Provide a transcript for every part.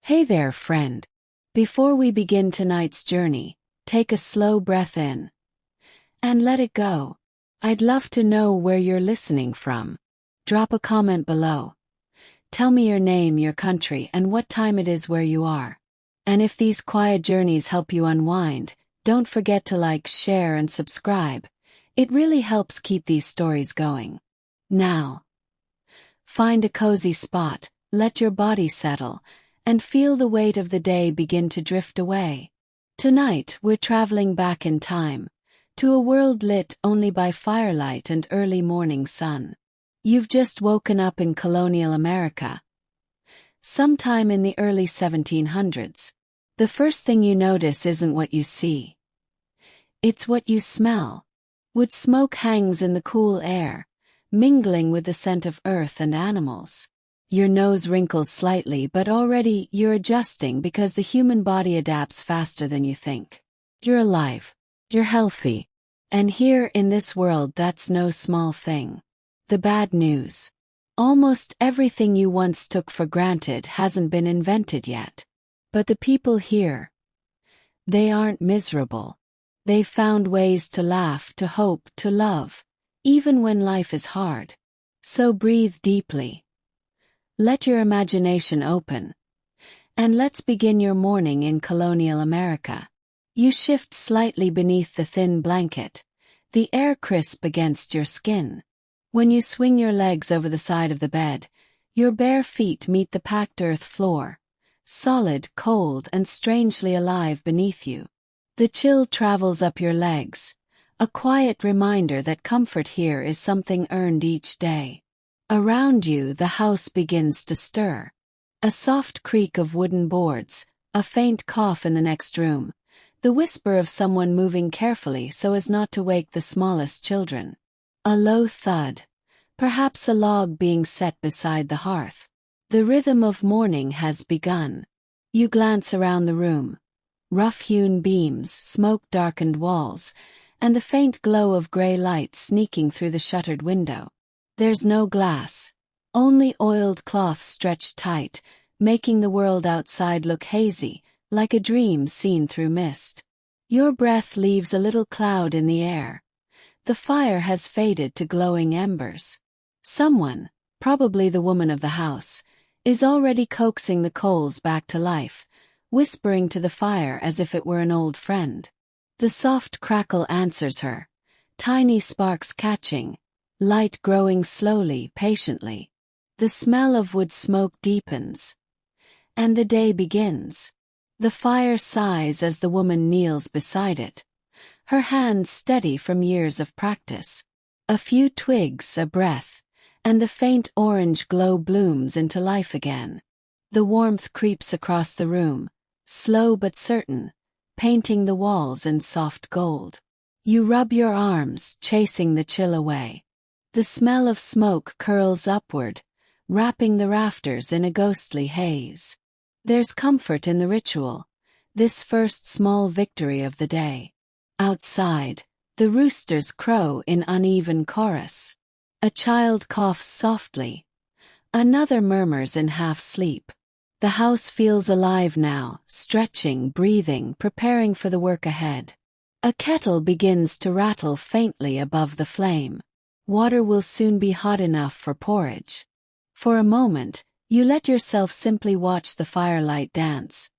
Hey there, friend. Before we begin tonight's journey, take a slow breath in and let it go. I'd love to know where you're listening from. Drop a comment below. Tell me your name, your country, and what time it is where you are. And if these quiet journeys help you unwind, don't forget to like, share, and subscribe. It really helps keep these stories going. Now, find a cozy spot, let your body settle, and feel the weight of the day begin to drift away. Tonight, we're traveling back in time, to a world lit only by firelight and early morning sun. You've just woken up in Colonial America, sometime in the early 1700s. The first thing you notice isn't what you see. It's what you smell. Wood smoke hangs in the cool air, mingling with the scent of earth and animals. Your nose wrinkles slightly, but already you're adjusting because the human body adapts faster than you think. You're alive. You're healthy. And here in this world, that's no small thing. The bad news. Almost everything you once took for granted hasn't been invented yet. But the people here, they aren't miserable. They've found ways to laugh, to hope, to love, even when life is hard. So breathe deeply. Let your imagination open. And let's begin your morning in Colonial America. You shift slightly beneath the thin blanket, the air crisp against your skin. When you swing your legs over the side of the bed, your bare feet meet the packed earth floor, solid, cold, and strangely alive beneath you. The chill travels up your legs, a quiet reminder that comfort here is something earned each day. Around you, the house begins to stir. A soft creak of wooden boards, a faint cough in the next room, the whisper of someone moving carefully so as not to wake the smallest children. A low thud, perhaps a log being set beside the hearth. The rhythm of morning has begun. You glance around the room. Rough-hewn beams, smoke-darkened walls, and the faint glow of gray light sneaking through the shuttered window. There's no glass, only oiled cloth stretched tight, making the world outside look hazy, like a dream seen through mist. Your breath leaves a little cloud in the air. The fire has faded to glowing embers. Someone, probably the woman of the house, is already coaxing the coals back to life, whispering to the fire as if it were an old friend. The soft crackle answers her, tiny sparks catching, light growing slowly, patiently. The smell of wood smoke deepens. And the day begins. The fire sighs as the woman kneels beside it, her hands steady from years of practice. A few twigs, a breath, and the faint orange glow blooms into life again. The warmth creeps across the room, slow but certain, painting the walls in soft gold. You rub your arms, chasing the chill away. The smell of smoke curls upward, wrapping the rafters in a ghostly haze. There's comfort in the ritual, this first small victory of the day. Outside, the roosters crow in uneven chorus. A child coughs softly. Another murmurs in half-sleep. The house feels alive now, stretching, breathing, preparing for the work ahead. A kettle begins to rattle faintly above the flame. Water will soon be hot enough for porridge. For a moment, you let yourself simply watch the firelight dance,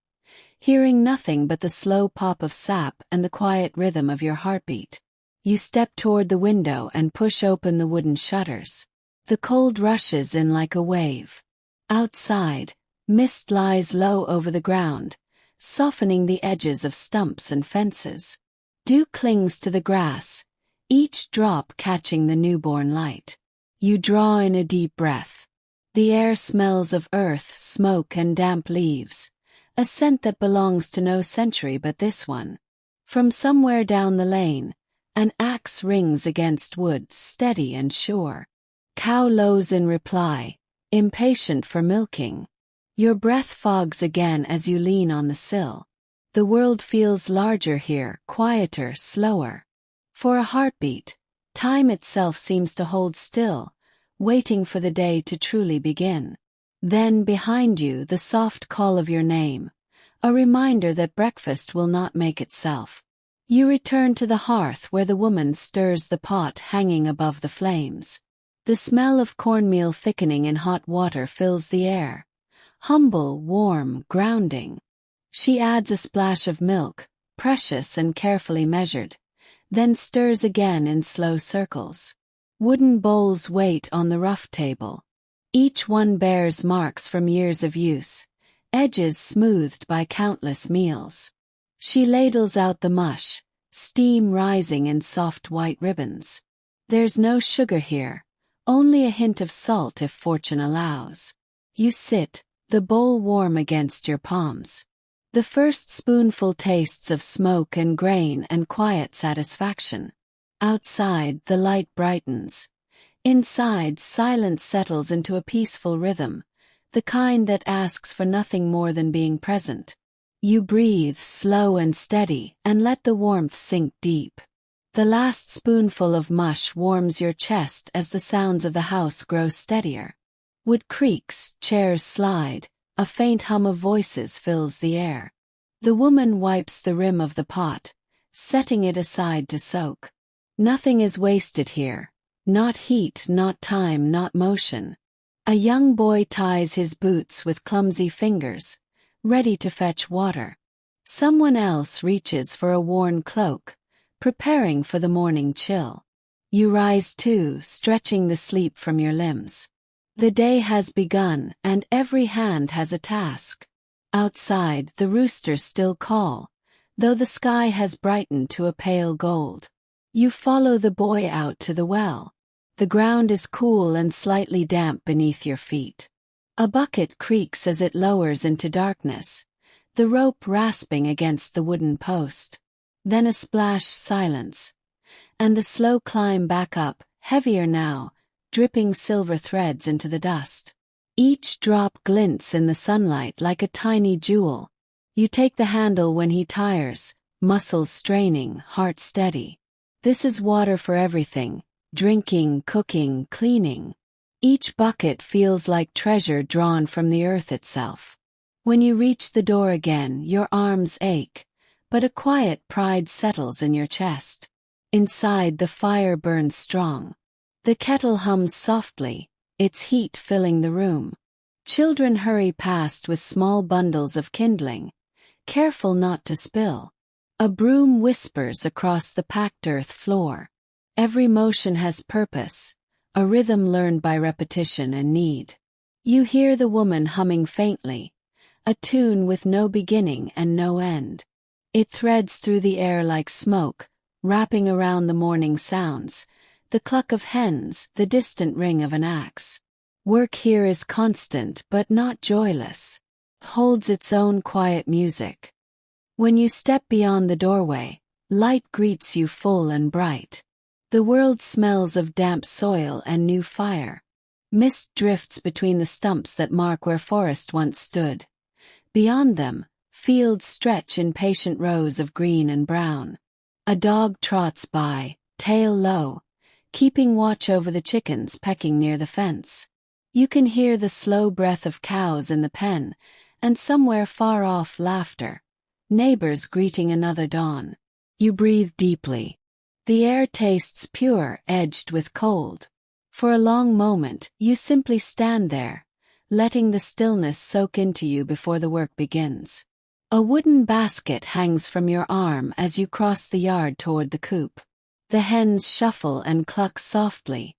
hearing nothing but the slow pop of sap and the quiet rhythm of your heartbeat. You step toward the window and push open the wooden shutters. The cold rushes in like a wave. Outside, mist lies low over the ground, softening the edges of stumps and fences. Dew clings to the grass, each drop catching the newborn light. You draw in a deep breath. The air smells of earth, smoke, and damp leaves, a scent that belongs to no century but this one. From somewhere down the lane, an axe rings against wood, steady and sure. Cow lows in reply, impatient for milking. Your breath fogs again as you lean on the sill. The world feels larger here, quieter, slower. For a heartbeat, time itself seems to hold still, waiting for the day to truly begin. Then behind you the soft call of your name, a reminder that breakfast will not make itself. You return to the hearth where the woman stirs the pot hanging above the flames. The smell of cornmeal thickening in hot water fills the air. Humble, warm, grounding. She adds a splash of milk, precious and carefully measured, then stirs again in slow circles. Wooden bowls wait on the rough table. Each one bears marks from years of use, edges smoothed by countless meals. She ladles out the mush, steam rising in soft white ribbons. There's no sugar here, only a hint of salt if fortune allows. You sit, the bowl warm against your palms. The first spoonful tastes of smoke and grain and quiet satisfaction. Outside, the light brightens. Inside, silence settles into a peaceful rhythm, the kind that asks for nothing more than being present. You breathe slow and steady and let the warmth sink deep. The last spoonful of mush warms your chest as the sounds of the house grow steadier. Wood creaks, chairs slide, a faint hum of voices fills the air. The woman wipes the rim of the pot, setting it aside to soak. Nothing is wasted here. Not heat, not time, not motion. A young boy ties his boots with clumsy fingers, ready to fetch water. Someone else reaches for a worn cloak, preparing for the morning chill. You rise too, stretching the sleep from your limbs. The day has begun, and every hand has a task. Outside, the roosters still call, though the sky has brightened to a pale gold. You follow the boy out to the well. The ground is cool and slightly damp beneath your feet. A bucket creaks as it lowers into darkness, the rope rasping against the wooden post. Then a splash, silence, and the slow climb back up, heavier now, dripping silver threads into the dust. Each drop glints in the sunlight like a tiny jewel. You take the handle when he tires, muscles straining, heart steady. This is water for everything. Drinking, cooking, cleaning. Each bucket feels like treasure drawn from the earth itself. When you reach the door again, your arms ache, but a quiet pride settles in your chest. Inside, the fire burns strong. The kettle hums softly, its heat filling the room. Children hurry past with small bundles of kindling, careful not to spill. A broom whispers across the packed earth floor. Every motion has purpose, a rhythm learned by repetition and need. You hear the woman humming faintly, a tune with no beginning and no end. It threads through the air like smoke, wrapping around the morning sounds, the cluck of hens, the distant ring of an axe. Work here is constant but not joyless, holds its own quiet music. When you step beyond the doorway, light greets you full and bright. The world smells of damp soil and new fire. Mist drifts between the stumps that mark where forest once stood. Beyond them, fields stretch in patient rows of green and brown. A dog trots by, tail low, keeping watch over the chickens pecking near the fence. You can hear the slow breath of cows in the pen, and somewhere far off laughter. Neighbors greeting another dawn. You breathe deeply. The air tastes pure, edged with cold. For a long moment, you simply stand there, letting the stillness soak into you before the work begins. A wooden basket hangs from your arm as you cross the yard toward the coop. The hens shuffle and cluck softly,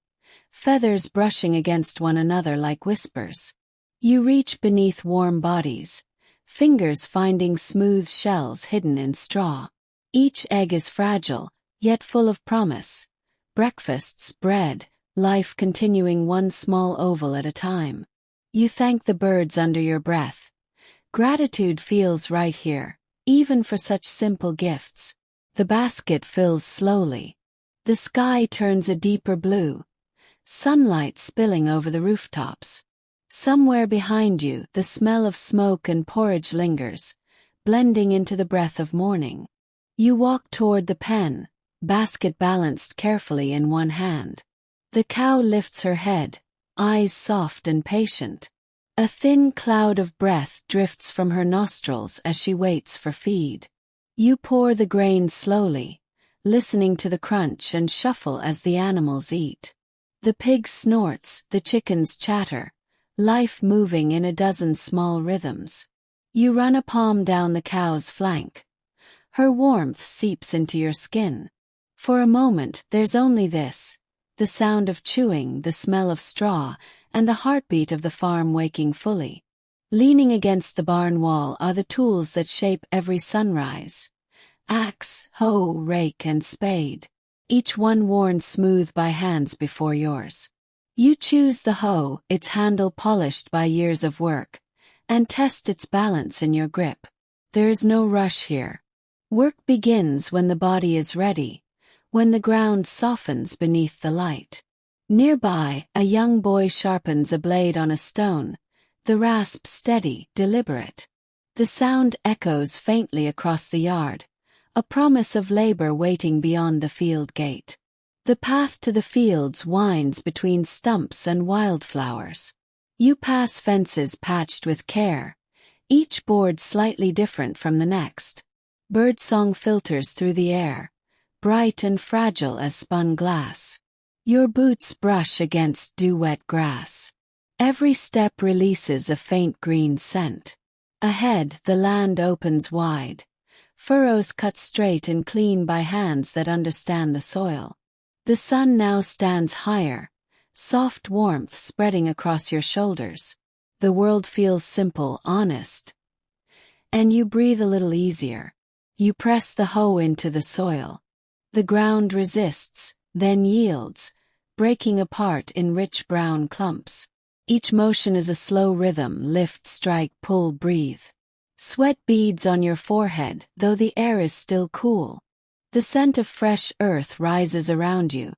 feathers brushing against one another like whispers. You reach beneath warm bodies, fingers finding smooth shells hidden in straw. Each egg is fragile, yet full of promise. Breakfasts, bread, life continuing one small oval at a time. You thank the birds under your breath. Gratitude feels right here, even for such simple gifts. The basket fills slowly. The sky turns a deeper blue, sunlight spilling over the rooftops. Somewhere behind you, the smell of smoke and porridge lingers, blending into the breath of morning. You walk toward the pen, basket balanced carefully in one hand. The cow lifts her head, eyes soft and patient. A thin cloud of breath drifts from her nostrils as she waits for feed. You pour the grain slowly, listening to the crunch and shuffle as the animals eat. The pig snorts, the chickens chatter, life moving in a dozen small rhythms. You run a palm down the cow's flank. Her warmth seeps into your skin. For a moment, there's only this: the sound of chewing, the smell of straw, and the heartbeat of the farm waking fully. Leaning against the barn wall are the tools that shape every sunrise: axe, hoe, rake, and spade, each one worn smooth by hands before yours. You choose the hoe, its handle polished by years of work, and test its balance in your grip. There is no rush here. Work begins when the body is ready, when the ground softens beneath the light. Nearby, a young boy sharpens a blade on a stone, the rasp steady, deliberate. The sound echoes faintly across the yard, a promise of labor waiting beyond the field gate. The path to the fields winds between stumps and wildflowers. You pass fences patched with care, each board slightly different from the next. Birdsong filters through the air, bright and fragile as spun glass. Your boots brush against dew-wet grass. Every step releases a faint green scent. Ahead, the land opens wide, furrows cut straight and clean by hands that understand the soil. The sun now stands higher, soft warmth spreading across your shoulders. The world feels simple, honest. And you breathe a little easier. You press the hoe into the soil. The ground resists, then yields, breaking apart in rich brown clumps. Each motion is a slow rhythm: lift, strike, pull, breathe. Sweat beads on your forehead, though the air is still cool. The scent of fresh earth rises around you,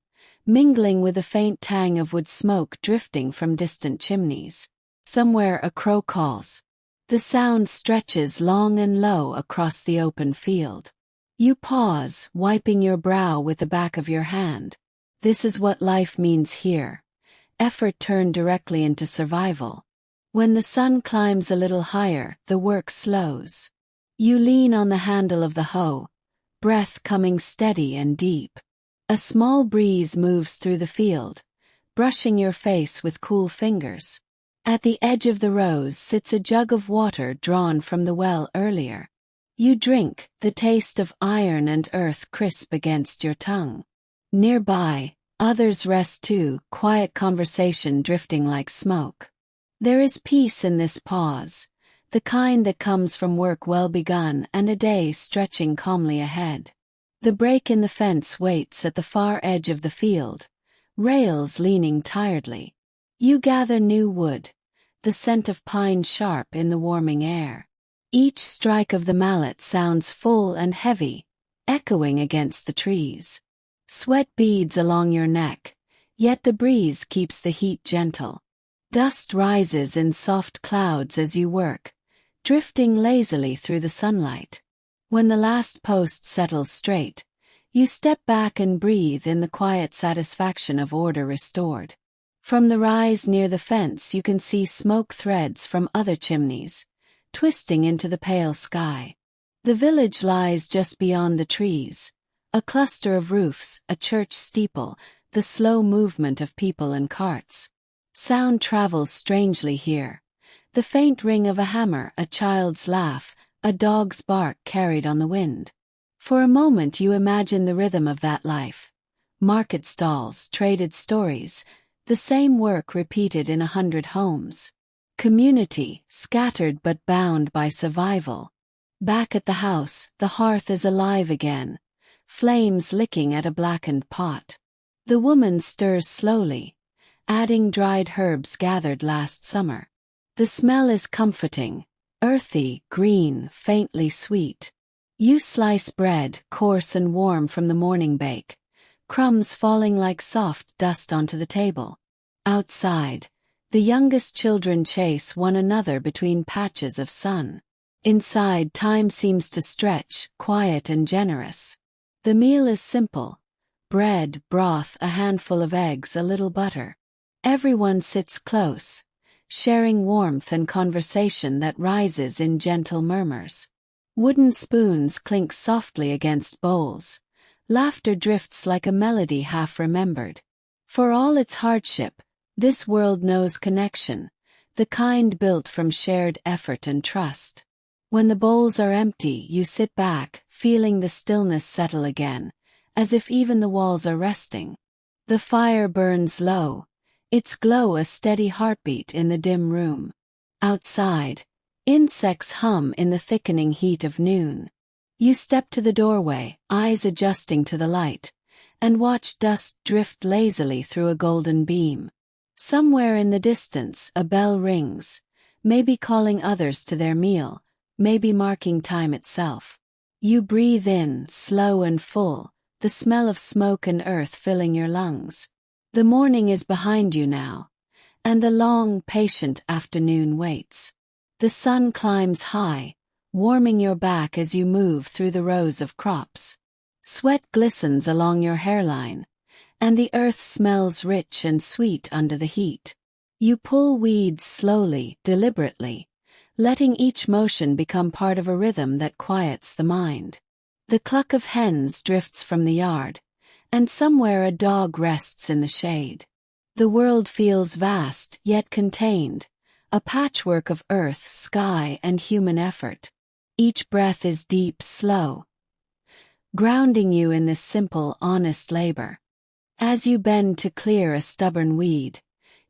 mingling with a faint tang of wood smoke drifting from distant chimneys. Somewhere a crow calls. The sound stretches long and low across the open field. You pause, wiping your brow with the back of your hand. This is what life means here: effort turned directly into survival. When the sun climbs a little higher, the work slows. You lean on the handle of the hoe, breath coming steady and deep. A small breeze moves through the field, brushing your face with cool fingers. At the edge of the rows sits a jug of water drawn from the well earlier. You drink, the taste of iron and earth crisp against your tongue. Nearby, others rest too, quiet conversation drifting like smoke. There is peace in this pause, the kind that comes from work well begun and a day stretching calmly ahead. The break in the fence waits at the far edge of the field, rails leaning tiredly. You gather new wood, the scent of pine sharp in the warming air. Each strike of the mallet sounds full and heavy, echoing against the trees. Sweat beads along your neck, yet the breeze keeps the heat gentle. Dust rises in soft clouds as you work, drifting lazily through the sunlight. When the last post settles straight, you step back and breathe in the quiet satisfaction of order restored. From the rise near the fence you can see smoke threads from other chimneys, twisting into the pale sky. The village lies just beyond the trees, a cluster of roofs, a church steeple, the slow movement of people and carts. Sound travels strangely here. The faint ring of a hammer, a child's laugh, a dog's bark carried on the wind. For a moment you imagine the rhythm of that life. Market stalls, traded stories, the same work repeated in 100 homes. Community, scattered but bound by survival. Back at the house, the hearth is alive again, flames licking at a blackened pot. The woman stirs slowly, adding dried herbs gathered last summer. The smell is comforting, earthy, green, faintly sweet. You slice bread, coarse and warm from the morning bake, crumbs falling like soft dust onto the table. Outside, the youngest children chase one another between patches of sun. Inside, time seems to stretch, quiet and generous. The meal is simple: bread, broth, a handful of eggs, a little butter. Everyone sits close, sharing warmth and conversation that rises in gentle murmurs. Wooden spoons clink softly against bowls. Laughter drifts like a melody half remembered. For all its hardship, this world knows connection, the kind built from shared effort and trust. When the bowls are empty, you sit back, feeling the stillness settle again, as if even the walls are resting. The fire burns low, its glow a steady heartbeat in the dim room. Outside, insects hum in the thickening heat of noon. You step to the doorway, eyes adjusting to the light, and watch dust drift lazily through a golden beam. Somewhere in the distance, a bell rings, maybe calling others to their meal, maybe marking time itself. You breathe in, slow and full, the smell of smoke and earth filling your lungs. The morning is behind you now, and the long, patient afternoon waits. The sun climbs high, warming your back as you move through the rows of crops. Sweat glistens along your hairline, and the earth smells rich and sweet under the heat. You pull weeds slowly, deliberately, letting each motion become part of a rhythm that quiets the mind. The cluck of hens drifts from the yard, and somewhere a dog rests in the shade. The world feels vast, yet contained, a patchwork of earth, sky, and human effort. Each breath is deep, slow, grounding you in this simple, honest labor. As you bend to clear a stubborn weed,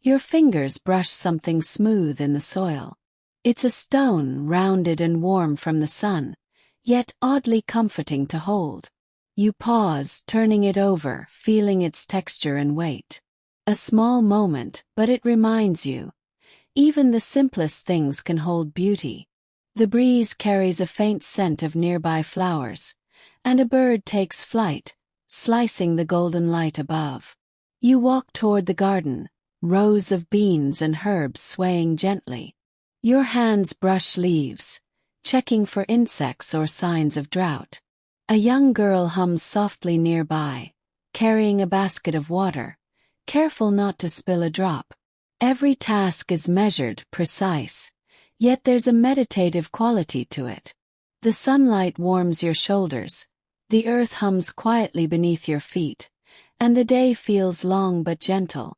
your fingers brush something smooth in the soil. It's a stone, rounded and warm from the sun, yet oddly comforting to hold. You pause, turning it over, feeling its texture and weight. A small moment, but it reminds you, even the simplest things can hold beauty. The breeze carries a faint scent of nearby flowers, and a bird takes flight, slicing the golden light above. You walk toward the garden, rows of beans and herbs swaying gently. Your hands brush leaves, checking for insects or signs of drought. A young girl hums softly nearby, carrying a basket of water, careful not to spill a drop. Every task is measured, precise, yet there's a meditative quality to it. The sunlight warms your shoulders, the earth hums quietly beneath your feet, and the day feels long but gentle.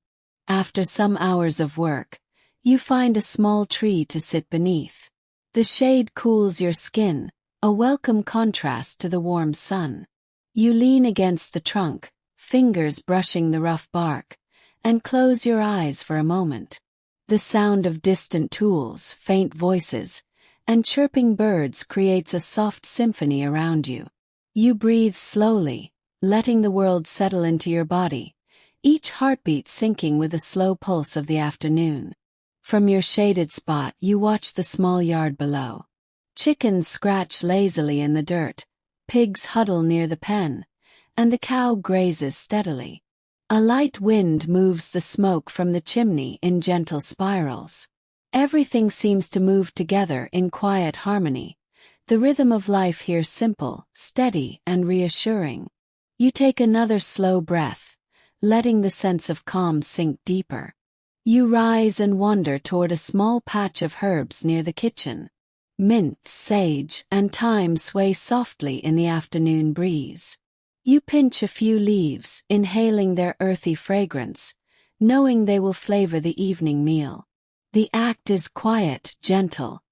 After some hours of work, you find a small tree to sit beneath. The shade cools your skin, a welcome contrast to the warm sun. You lean against the trunk, fingers brushing the rough bark, and close your eyes for a moment. The sound of distant tools, faint voices, and chirping birds creates a soft symphony around you. You breathe slowly, letting the world settle into your body, each heartbeat syncing with the slow pulse of the afternoon. From your shaded spot, you watch the small yard below. Chickens scratch lazily in the dirt, pigs huddle near the pen, and the cow grazes steadily. A light wind moves the smoke from the chimney in gentle spirals. Everything seems to move together in quiet harmony, the rhythm of life here simple, steady, and reassuring. You take another slow breath, letting the sense of calm sink deeper. You rise and wander toward a small patch of herbs near the kitchen. Mint, sage, and thyme sway softly in the afternoon breeze. You pinch a few leaves, inhaling their earthy fragrance, knowing they will flavor the evening meal. The act is quiet, gentle,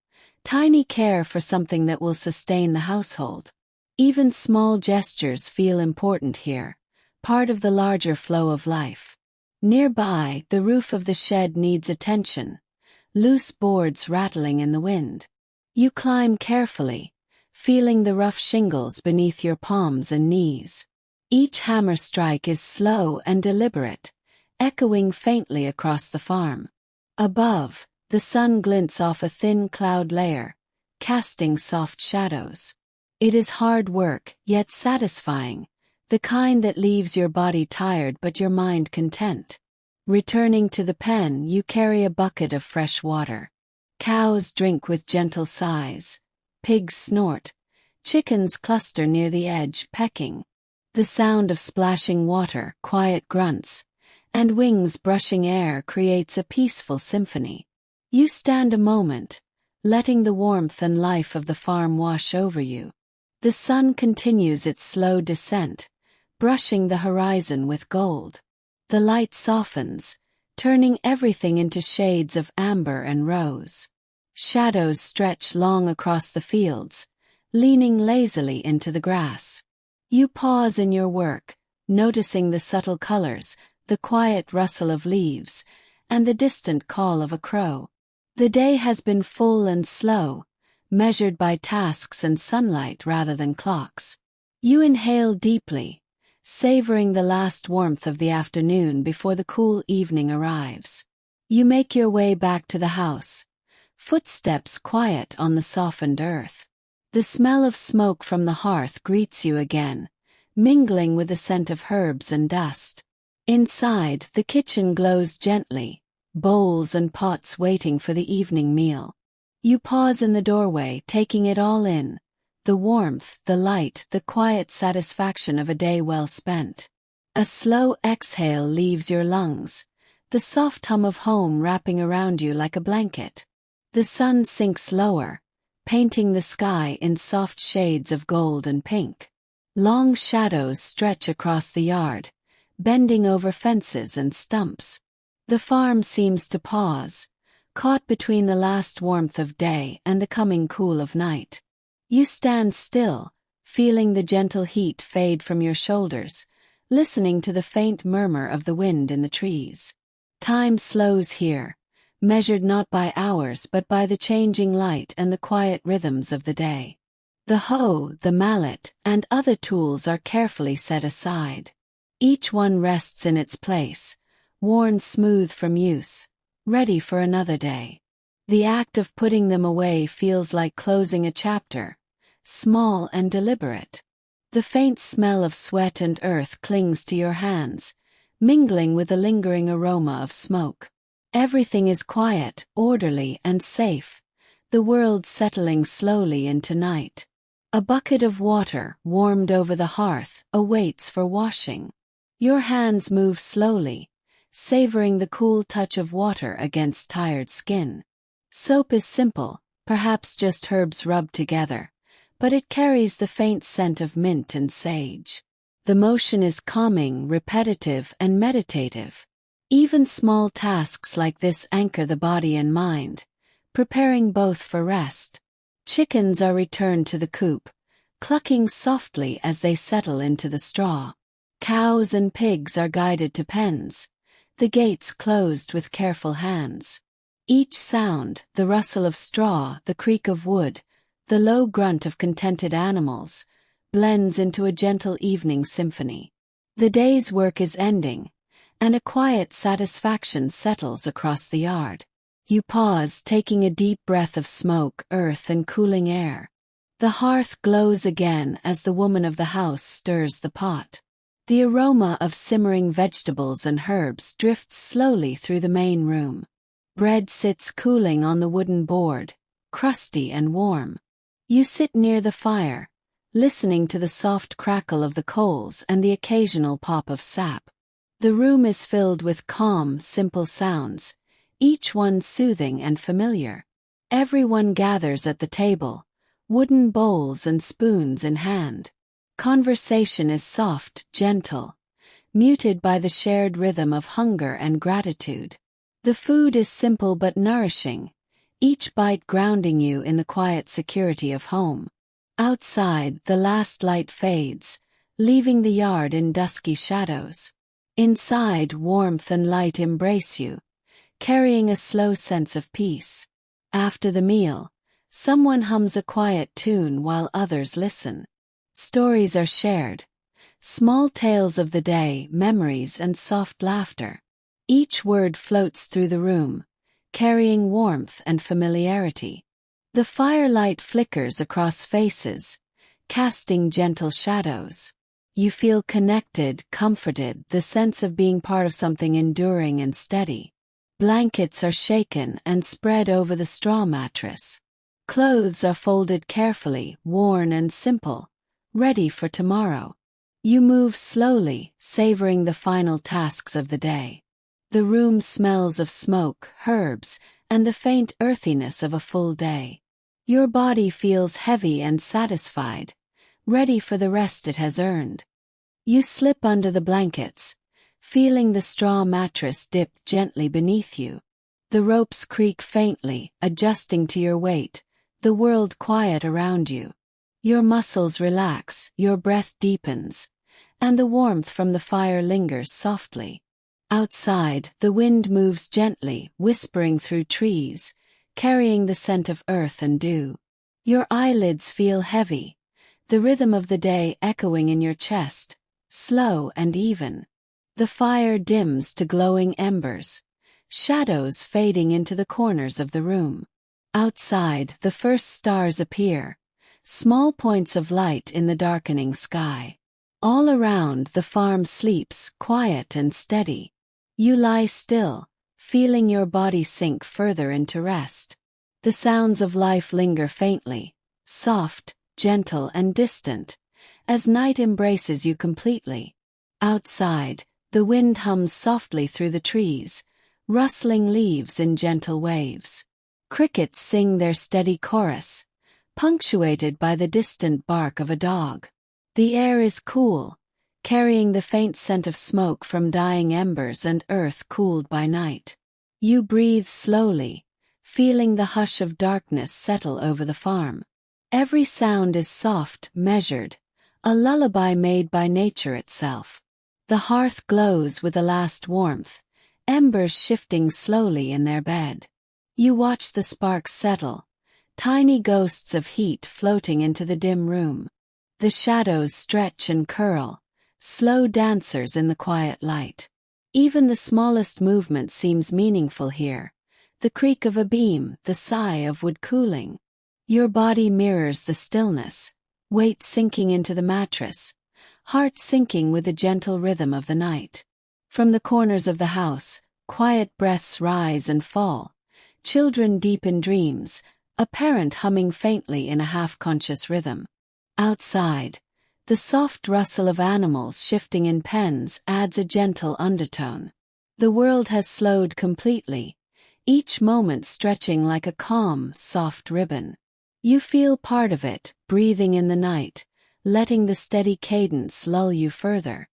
tiny care for something that will sustain the household. Even small gestures feel important here, part of the larger flow of life. Nearby, the roof of the shed needs attention, loose boards rattling in the wind. You climb carefully, feeling the rough shingles beneath your palms and knees. Each hammer strike is slow and deliberate, echoing faintly across the farm. Above, the sun glints off a thin cloud layer, casting soft shadows. It is hard work, yet satisfying, the kind that leaves your body tired but your mind content. Returning to the pen, you carry a bucket of fresh water. Cows drink with gentle sighs, pigs snort, chickens cluster near the edge, pecking. The sound of splashing water, quiet grunts, and wings brushing air creates a peaceful symphony. You stand a moment, letting the warmth and life of the farm wash over you. The sun continues its slow descent, brushing the horizon with gold. The light softens, turning everything into shades of amber and rose. Shadows stretch long across the fields, leaning lazily into the grass. You pause in your work, noticing the subtle colors, the quiet rustle of leaves, and the distant call of a crow. The day has been full and slow, measured by tasks and sunlight rather than clocks. You inhale deeply, savoring the last warmth of the afternoon before the cool evening arrives. You make your way back to the house, footsteps quiet on the softened earth. The smell of smoke from the hearth greets you again, mingling with the scent of herbs and dust. Inside, the kitchen glows gently, bowls and pots waiting for the evening meal. You pause in the doorway, taking it all in, the warmth, the light, the quiet satisfaction of a day well spent. A slow exhale leaves your lungs, the soft hum of home wrapping around you like a blanket. The sun sinks lower, painting the sky in soft shades of gold and pink. Long shadows stretch across the yard, bending over fences and stumps. The farm seems to pause, caught between the last warmth of day and the coming cool of night. You stand still, feeling the gentle heat fade from your shoulders, listening to the faint murmur of the wind in the trees. Time slows here, measured not by hours but by the changing light and the quiet rhythms of the day. The hoe, the mallet, and other tools are carefully set aside. Each one rests in its place, worn smooth from use, ready for another day. The act of putting them away feels like closing a chapter, small and deliberate. The faint smell of sweat and earth clings to your hands, mingling with the lingering aroma of smoke. Everything is quiet, orderly, and safe, the world settling slowly into night. A bucket of water, warmed over the hearth, awaits for washing. Your hands move slowly, savoring the cool touch of water against tired skin. Soap is simple, perhaps just herbs rubbed together, but it carries the faint scent of mint and sage. The motion is calming, repetitive, and meditative. Even small tasks like this anchor the body and mind, preparing both for rest. Chickens are returned to the coop, clucking softly as they settle into the straw. Cows and pigs are guided to pens, the gates closed with careful hands. Each sound, the rustle of straw, the creak of wood, the low grunt of contented animals, blends into a gentle evening symphony. The day's work is ending, and a quiet satisfaction settles across the yard. You pause, taking a deep breath of smoke, earth, and cooling air. The hearth glows again as the woman of the house stirs the pot. The aroma of simmering vegetables and herbs drifts slowly through the main room. Bread sits cooling on the wooden board, crusty and warm. You sit near the fire, listening to the soft crackle of the coals and the occasional pop of sap. The room is filled with calm, simple sounds, each one soothing and familiar. Everyone gathers at the table, wooden bowls and spoons in hand. Conversation is soft, gentle, muted by the shared rhythm of hunger and gratitude. The food is simple but nourishing, each bite grounding you in the quiet security of home. Outside, the last light fades, leaving the yard in dusky shadows. Inside, warmth and light embrace you, carrying a slow sense of peace. After the meal, someone hums a quiet tune while others listen. Stories are shared, small tales of the day, memories, and soft laughter. Each word floats through the room, carrying warmth and familiarity. The firelight flickers across faces, casting gentle shadows. You feel connected, comforted, the sense of being part of something enduring and steady. Blankets are shaken and spread over the straw mattress. Clothes are folded carefully, worn and simple, ready for tomorrow. You move slowly, savoring the final tasks of the day. The room smells of smoke, herbs, and the faint earthiness of a full day. Your body feels heavy and satisfied, ready for the rest it has earned. You slip under the blankets, feeling the straw mattress dip gently beneath you. The ropes creak faintly, adjusting to your weight, the world quiet around you. Your muscles relax, your breath deepens, and the warmth from the fire lingers softly. Outside, the wind moves gently, whispering through trees, carrying the scent of earth and dew. Your eyelids feel heavy, the rhythm of the day echoing in your chest, slow and even. The fire dims to glowing embers, shadows fading into the corners of the room. Outside, the first stars appear, small points of light in the darkening sky. All around, the farm sleeps, quiet and steady. You lie still, feeling your body sink further into rest. The sounds of life linger faintly, soft, gentle and distant, as night embraces you completely. Outside, the wind hums softly through the trees, rustling leaves in gentle waves. Crickets sing their steady chorus, punctuated by the distant bark of a dog. The air is cool, carrying the faint scent of smoke from dying embers and earth cooled by night. You breathe slowly, feeling the hush of darkness settle over the farm. Every sound is soft, measured, a lullaby made by nature itself. The hearth glows with a last warmth, embers shifting slowly in their bed. You watch the sparks settle, tiny ghosts of heat floating into the dim room. The shadows stretch and curl, slow dancers in the quiet light. Even the smallest movement seems meaningful here, the creak of a beam, the sigh of wood cooling. Your body mirrors the stillness, weight sinking into the mattress, heart sinking with the gentle rhythm of the night. From the corners of the house, quiet breaths rise and fall, children deep in dreams, a parent humming faintly in a half-conscious rhythm. Outside, the soft rustle of animals shifting in pens adds a gentle undertone. The world has slowed completely, each moment stretching like a calm, soft ribbon. You feel part of it, breathing in the night, letting the steady cadence lull you further.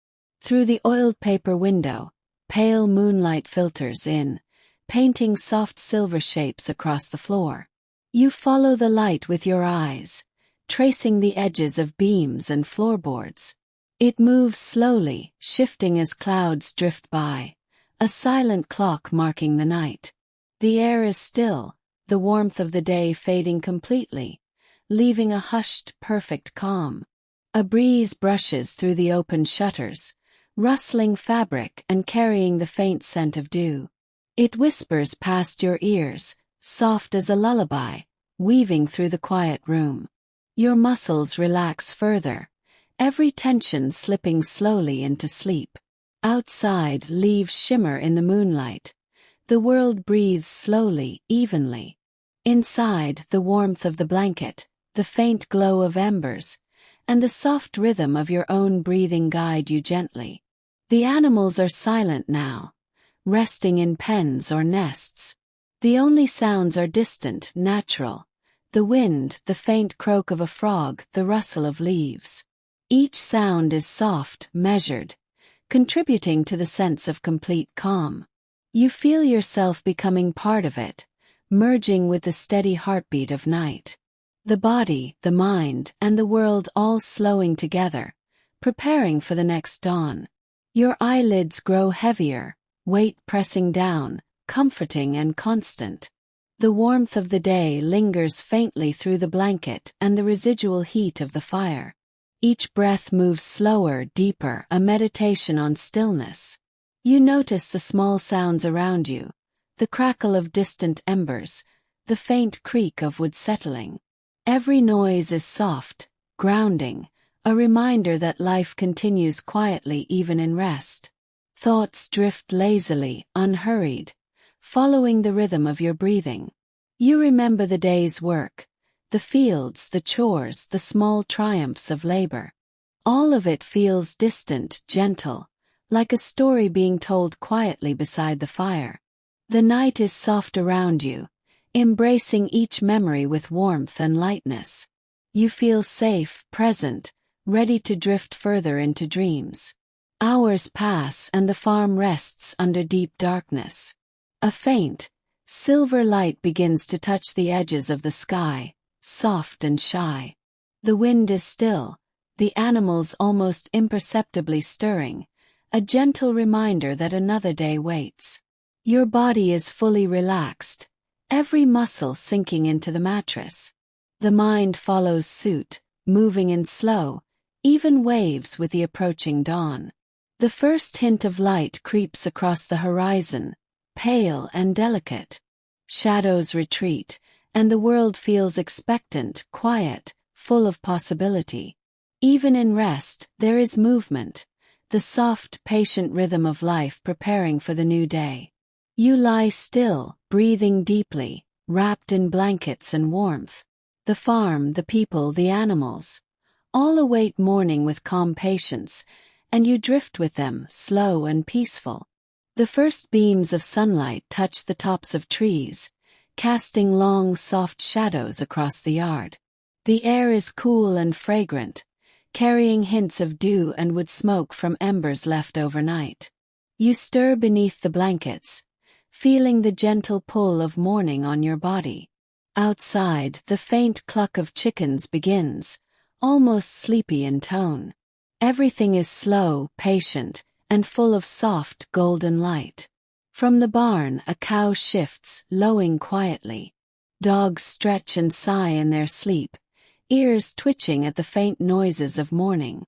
Through the oiled paper window, pale moonlight filters in, painting soft silver shapes across the floor. You follow the light with your eyes, tracing the edges of beams and floorboards. It moves slowly, shifting as clouds drift by, a silent clock marking the night. The air is still, the warmth of the day fading completely, leaving a hushed, perfect calm. A breeze brushes through the open shutters, rustling fabric and carrying the faint scent of dew. It whispers past your ears, soft as a lullaby, weaving through the quiet room. Your muscles relax further, every tension slipping slowly into sleep. Outside, leaves shimmer in the moonlight. The world breathes slowly, evenly. Inside, the warmth of the blanket, the faint glow of embers, and the soft rhythm of your own breathing guide you gently. The animals are silent now, resting in pens or nests. The only sounds are distant, natural. The wind, the faint croak of a frog, the rustle of leaves. Each sound is soft, measured, contributing to the sense of complete calm. You feel yourself becoming part of it, merging with the steady heartbeat of night. The body, the mind, and the world all slowing together, preparing for the next dawn. Your eyelids grow heavier, weight pressing down, comforting and constant. The warmth of the day lingers faintly through the blanket and the residual heat of the fire. Each breath moves slower, deeper, a meditation on stillness. You notice the small sounds around you, the crackle of distant embers, the faint creak of wood settling. Every noise is soft, grounding, a reminder that life continues quietly even in rest. Thoughts drift lazily, unhurried, following the rhythm of your breathing. You remember the day's work, the fields, the chores, the small triumphs of labor. All of it feels distant, gentle, like a story being told quietly beside the fire. The night is soft around you, embracing each memory with warmth and lightness. You feel safe, present, ready to drift further into dreams. Hours pass and the farm rests under deep darkness. A faint, silver light begins to touch the edges of the sky, soft and shy. The wind is still, the animals almost imperceptibly stirring, a gentle reminder that another day waits. Your body is fully relaxed, every muscle sinking into the mattress. The mind follows suit, moving in slow, even waves with the approaching dawn. The first hint of light creeps across the horizon, pale and delicate. Shadows retreat, and the world feels expectant, quiet, full of possibility. Even in rest, there is movement, the soft, patient rhythm of life preparing for the new day. You lie still, breathing deeply, wrapped in blankets and warmth. The farm, the people, the animals, all await morning with calm patience, and you drift with them, slow and peaceful. The first beams of sunlight touch the tops of trees, casting long, soft shadows across the yard. The air is cool and fragrant, carrying hints of dew and wood smoke from embers left overnight. You stir beneath the blankets, feeling the gentle pull of morning on your body. Outside, the faint cluck of chickens begins, almost sleepy in tone. Everything is slow, patient, and full of soft, golden light. From the barn, a cow shifts, lowing quietly. Dogs stretch and sigh in their sleep, ears twitching at the faint noises of morning.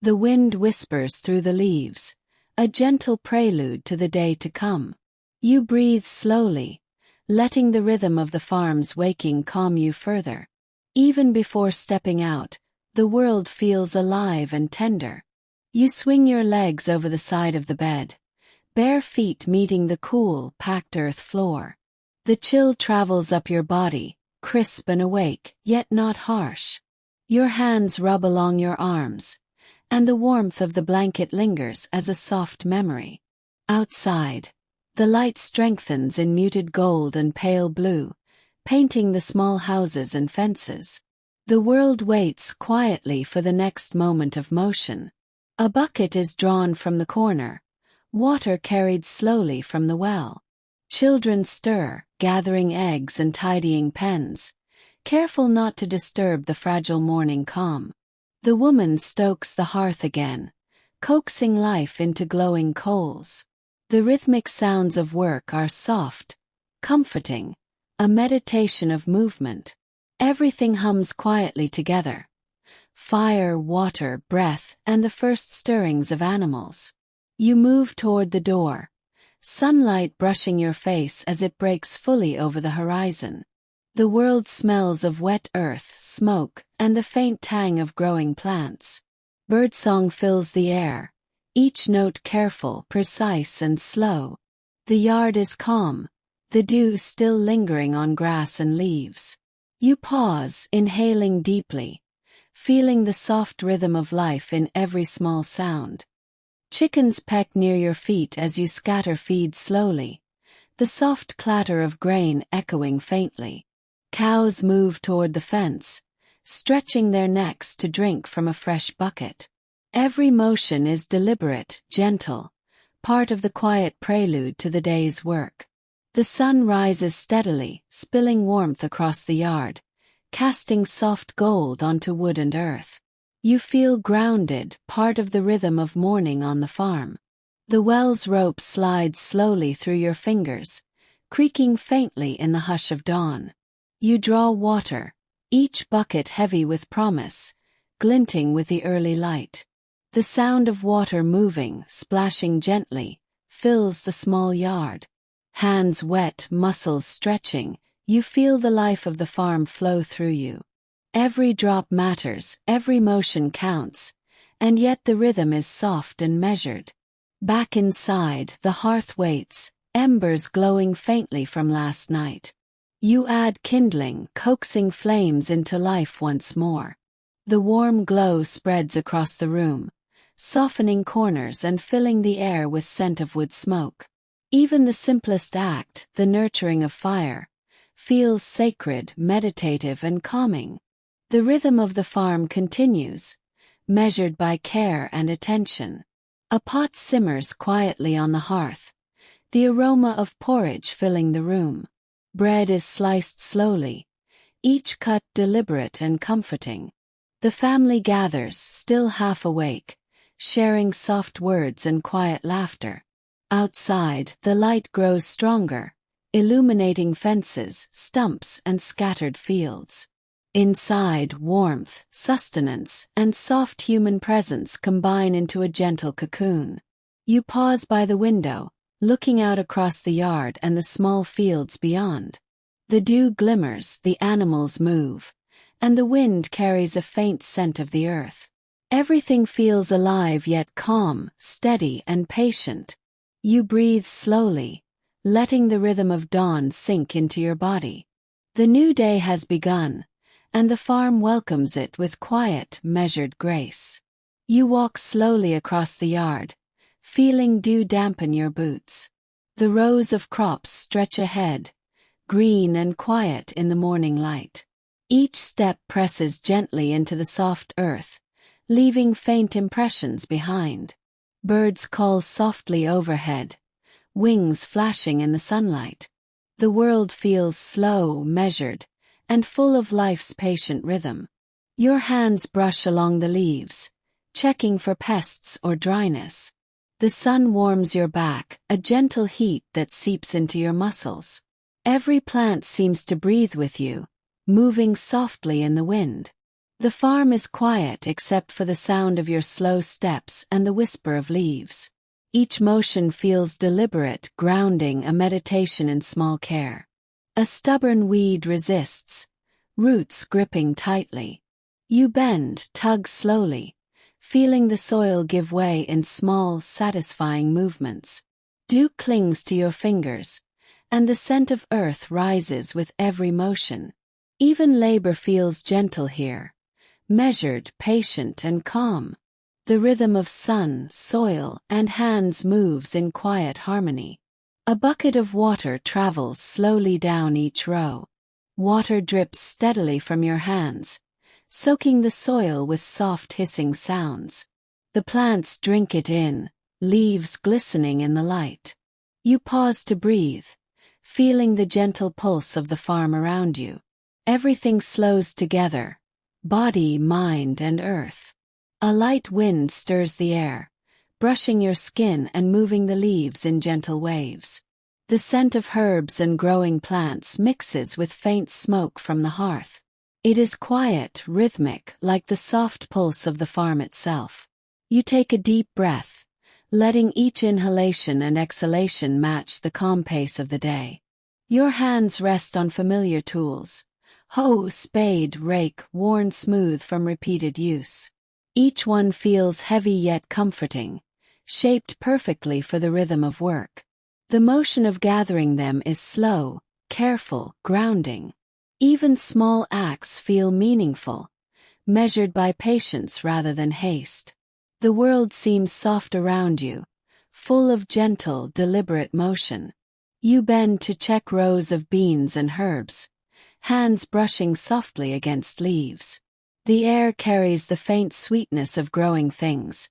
The wind whispers through the leaves, a gentle prelude to the day to come. You breathe slowly, letting the rhythm of the farm's waking calm you further. Even before stepping out, the world feels alive and tender. You swing your legs over the side of the bed, bare feet meeting the cool, packed earth floor. The chill travels up your body, crisp and awake, yet not harsh. Your hands rub along your arms, and the warmth of the blanket lingers as a soft memory. Outside, the light strengthens in muted gold and pale blue, painting the small houses and fences. The world waits quietly for the next moment of motion. A bucket is drawn from the corner, water carried slowly from the well. Children stir, gathering eggs and tidying pens, careful not to disturb the fragile morning calm. The woman stokes the hearth again, coaxing life into glowing coals. The rhythmic sounds of work are soft, comforting, a meditation of movement. Everything hums quietly together. Fire, water, breath, and the first stirrings of animals. You move toward the door, sunlight brushing your face as it breaks fully over the horizon. The world smells of wet earth, smoke, and the faint tang of growing plants. Birdsong fills the air, each note careful, precise, and slow. The yard is calm, the dew still lingering on grass and leaves. You pause, inhaling deeply, feeling the soft rhythm of life in every small sound. Chickens peck near your feet as you scatter feed slowly, the soft clatter of grain echoing faintly. Cows move toward the fence, stretching their necks to drink from a fresh bucket. Every motion is deliberate, gentle, part of the quiet prelude to the day's work. The sun rises steadily, spilling warmth across the yard, casting soft gold onto wood and earth. You feel grounded, part of the rhythm of morning on the farm. The well's rope slides slowly through your fingers, creaking faintly in the hush of dawn. You draw water, each bucket heavy with promise, glinting with the early light. The sound of water moving, splashing gently, fills the small yard. Hands wet, muscles stretching, you feel the life of the farm flow through you. Every drop matters, every motion counts, and yet the rhythm is soft and measured. Back inside, the hearth waits, embers glowing faintly from last night. You add kindling, coaxing flames into life once more. The warm glow spreads across the room, softening corners and filling the air with scent of wood smoke. Even the simplest act, the nurturing of fire, feels sacred, meditative, and calming. The rhythm of the farm continues, measured by care and attention. A pot simmers quietly on the hearth, the aroma of porridge filling the room. Bread is sliced slowly, each cut deliberate and comforting. The family gathers, still half awake, sharing soft words and quiet laughter. Outside, the light grows stronger, illuminating fences, stumps, and scattered fields. Inside, warmth, sustenance, and soft human presence combine into a gentle cocoon. You pause by the window, looking out across the yard and the small fields beyond. The dew glimmers, the animals move, and the wind carries a faint scent of the earth. Everything feels alive yet calm, steady, and patient. You breathe slowly, letting the rhythm of dawn sink into your body. The new day has begun, and the farm welcomes it with quiet, measured grace. You walk slowly across the yard, feeling dew dampen your boots. The rows of crops stretch ahead, green and quiet in the morning light. Each step presses gently into the soft earth, leaving faint impressions behind. Birds call softly overhead, wings flashing in the sunlight. The world feels slow, measured, and full of life's patient rhythm. Your hands brush along the leaves, checking for pests or dryness. The sun warms your back, a gentle heat that seeps into your muscles. Every plant seems to breathe with you, moving softly in the wind. The farm is quiet except for the sound of your slow steps and the whisper of leaves. Each motion feels deliberate, grounding, a meditation in small care. A stubborn weed resists, roots gripping tightly. You bend, tug slowly, feeling the soil give way in small, satisfying movements. Dew clings to your fingers, and the scent of earth rises with every motion. Even labor feels gentle here, measured, patient, and calm. The rhythm of sun, soil, and hands moves in quiet harmony. A bucket of water travels slowly down each row. Water drips steadily from your hands, soaking the soil with soft hissing sounds. The plants drink it in, leaves glistening in the light. You pause to breathe, feeling the gentle pulse of the farm around you. Everything slows together, body, mind, and earth. A light wind stirs the air, brushing your skin and moving the leaves in gentle waves. The scent of herbs and growing plants mixes with faint smoke from the hearth. It is quiet, rhythmic, like the soft pulse of the farm itself. You take a deep breath, letting each inhalation and exhalation match the calm pace of the day. Your hands rest on familiar tools: hoe, spade, rake, worn smooth from repeated use. Each one feels heavy yet comforting, shaped perfectly for the rhythm of work. The motion of gathering them is slow, careful, grounding. Even small acts feel meaningful, measured by patience rather than haste. The world seems soft around you, full of gentle, deliberate motion. You bend to check rows of beans and herbs, hands brushing softly against leaves. The air carries the faint sweetness of growing things,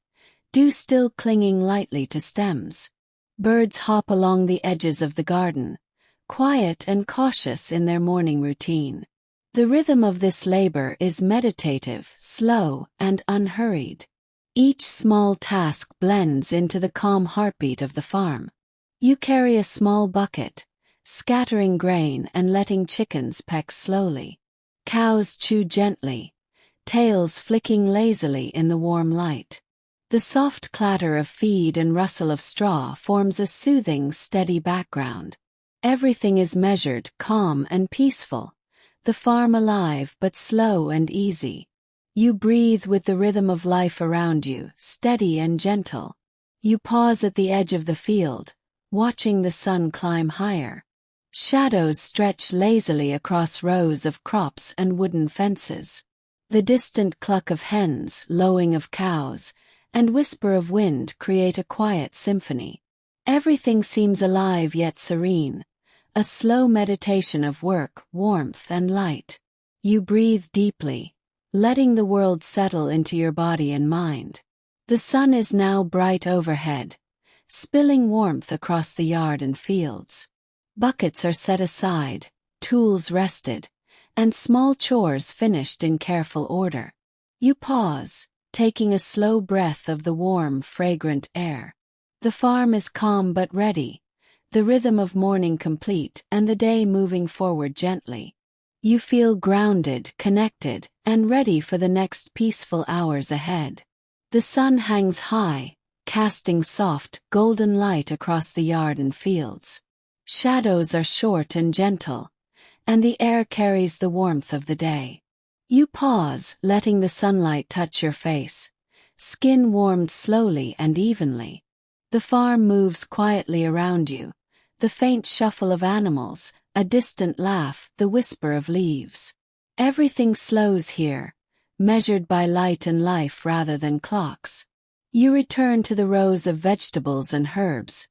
dew still clinging lightly to stems. Birds hop along the edges of the garden, quiet and cautious in their morning routine. The rhythm of this labor is meditative, slow, and unhurried. Each small task blends into the calm heartbeat of the farm. You carry a small bucket, scattering grain and letting chickens peck slowly. Cows chew gently, tails flicking lazily in the warm light. The soft clatter of feed and rustle of straw forms a soothing, steady background. Everything is measured, calm, and peaceful, the farm alive but slow and easy. You breathe with the rhythm of life around you, steady and gentle. You pause at the edge of the field, watching the sun climb higher. Shadows stretch lazily across rows of crops and wooden fences. The distant cluck of hens, lowing of cows, and whisper of wind create a quiet symphony. Everything seems alive yet serene, a slow meditation of work, warmth, and light. You breathe deeply, letting the world settle into your body and mind. The sun is now bright overhead, spilling warmth across the yard and fields. Buckets are set aside, tools rested, and small chores finished in careful order. You pause, taking a slow breath of the warm, fragrant air. The farm is calm but ready, the rhythm of morning complete and the day moving forward gently. You feel grounded, connected, and ready for the next peaceful hours ahead. The sun hangs high, casting soft, golden light across the yard and fields. Shadows are short and gentle, and the air carries the warmth of the day. You pause, letting the sunlight touch your face, skin warmed slowly and evenly. The farm moves quietly around you, the faint shuffle of animals, a distant laugh, the whisper of leaves. Everything slows here, measured by light and life rather than clocks. You return to the rows of vegetables and herbs,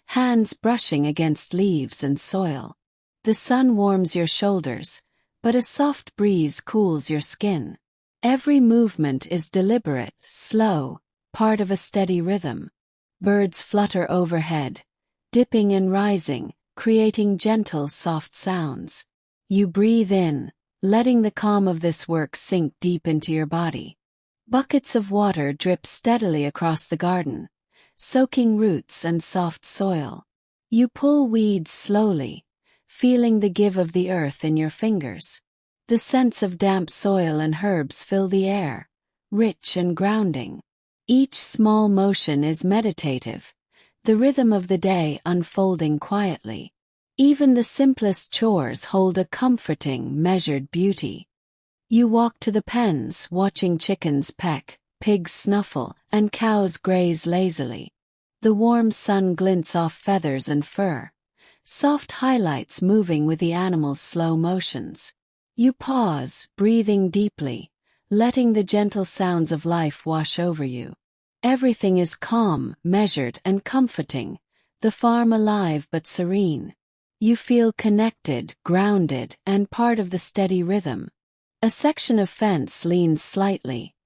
hands brushing against leaves and soil. The sun warms your shoulders, but a soft breeze cools your skin. Every movement is deliberate, slow, part of a steady rhythm. Birds flutter overhead, dipping and rising, creating gentle, soft sounds. You breathe in, letting the calm of this work sink deep into your body. Buckets of water drip steadily across the garden, soaking roots and soft soil. You pull weeds slowly, feeling the give of the earth in your fingers. The scents of damp soil and herbs fill the air, rich and grounding. Each small motion is meditative, the rhythm of the day unfolding quietly. Even the simplest chores hold a comforting, measured beauty. You walk to the pens, watching chickens peck, pigs snuffle, and cows graze lazily. The warm sun glints off feathers and fur, soft highlights moving with the animals' slow motions. You pause, breathing deeply, letting the gentle sounds of life wash over you. Everything is calm, measured, and comforting, the farm alive but serene. You feel connected, grounded, and part of the steady rhythm. A section of fence leans slightly,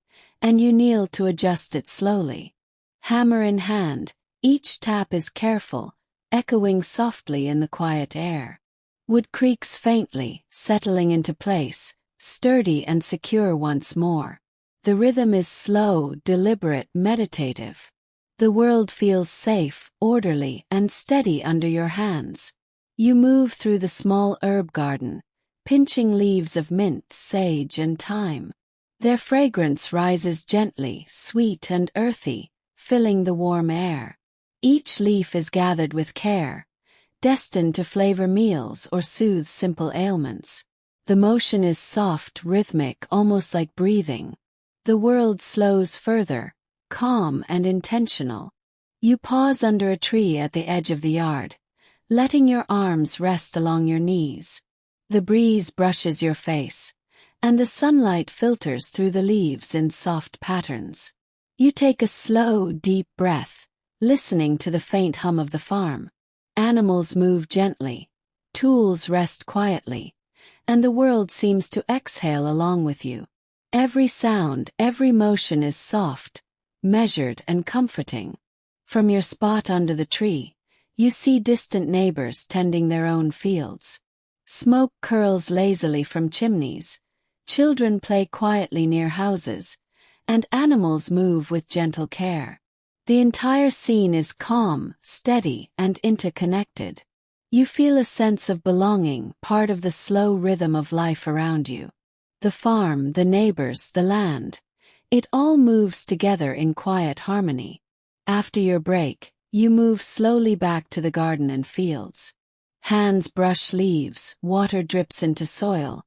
and you kneel to adjust it slowly. Hammer in hand, each tap is careful, echoing softly in the quiet air. Wood creaks faintly, settling into place, sturdy and secure once more. The rhythm is slow, deliberate, meditative. The world feels safe, orderly, and steady under your hands. You move through the small herb garden, pinching leaves of mint, sage, and thyme. Their fragrance rises gently, sweet and earthy, filling the warm air. Each leaf is gathered with care, destined to flavor meals or soothe simple ailments. The motion is soft, rhythmic, almost like breathing. The world slows further, calm and intentional. You pause under a tree at the edge of the yard, letting your arms rest along your knees. The breeze brushes your face, and the sunlight filters through the leaves in soft patterns. You take a slow, deep breath, listening to the faint hum of the farm. Animals move gently, tools rest quietly, and the world seems to exhale along with you. Every sound, every motion is soft, measured, and comforting. From your spot under the tree, you see distant neighbors tending their own fields. Smoke curls lazily from chimneys, children play quietly near houses, and animals move with gentle care. The entire scene is calm, steady, and interconnected. You feel a sense of belonging, part of the slow rhythm of life around you. The farm, the neighbors, the land. It all moves together in quiet harmony. After your break, you move slowly back to the garden and fields. Hands brush leaves, water drips into soil,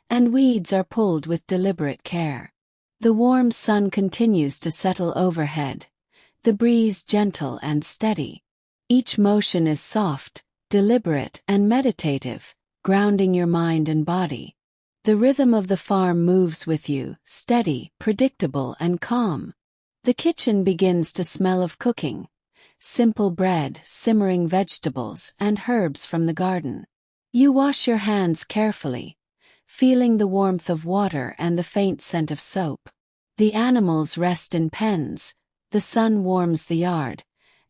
and weeds are pulled with deliberate care. The warm sun continues to settle overhead, the breeze gentle and steady. Each motion is soft, deliberate, and meditative, grounding your mind and body. The rhythm of the farm moves with you, steady, predictable, and calm. The kitchen begins to smell of cooking, simple bread, simmering vegetables, and herbs from the garden. You wash your hands carefully, feeling the warmth of water and the faint scent of soap. The animals rest in pens, the sun warms the yard,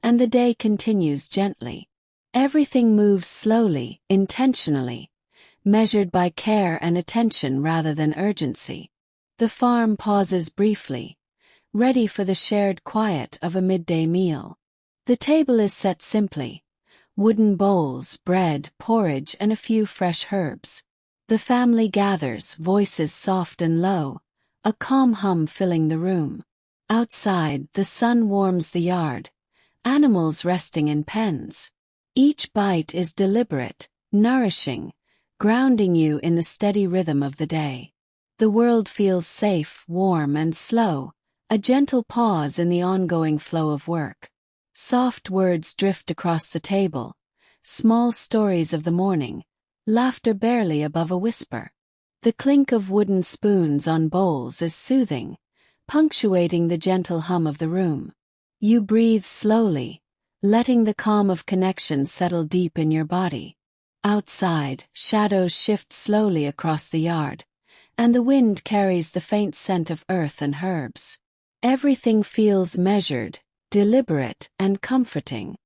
and the day continues gently. Everything moves slowly, intentionally, measured by care and attention rather than urgency. The farm pauses briefly, ready for the shared quiet of a midday meal. The table is set simply: wooden bowls, bread, porridge, and a few fresh herbs. The family gathers, voices soft and low, a calm hum filling the room. Outside, the sun warms the yard, animals resting in pens. Each bite is deliberate, nourishing, grounding you in the steady rhythm of the day. The world feels safe, warm, and slow, a gentle pause in the ongoing flow of work. Soft words drift across the table, small stories of the morning, laughter barely above a whisper. The clink of wooden spoons on bowls is soothing, punctuating the gentle hum of the room. You breathe slowly, letting the calm of connection settle deep in your body. Outside, shadows shift slowly across the yard, and the wind carries the faint scent of earth and herbs. Everything feels measured, deliberate, and comforting.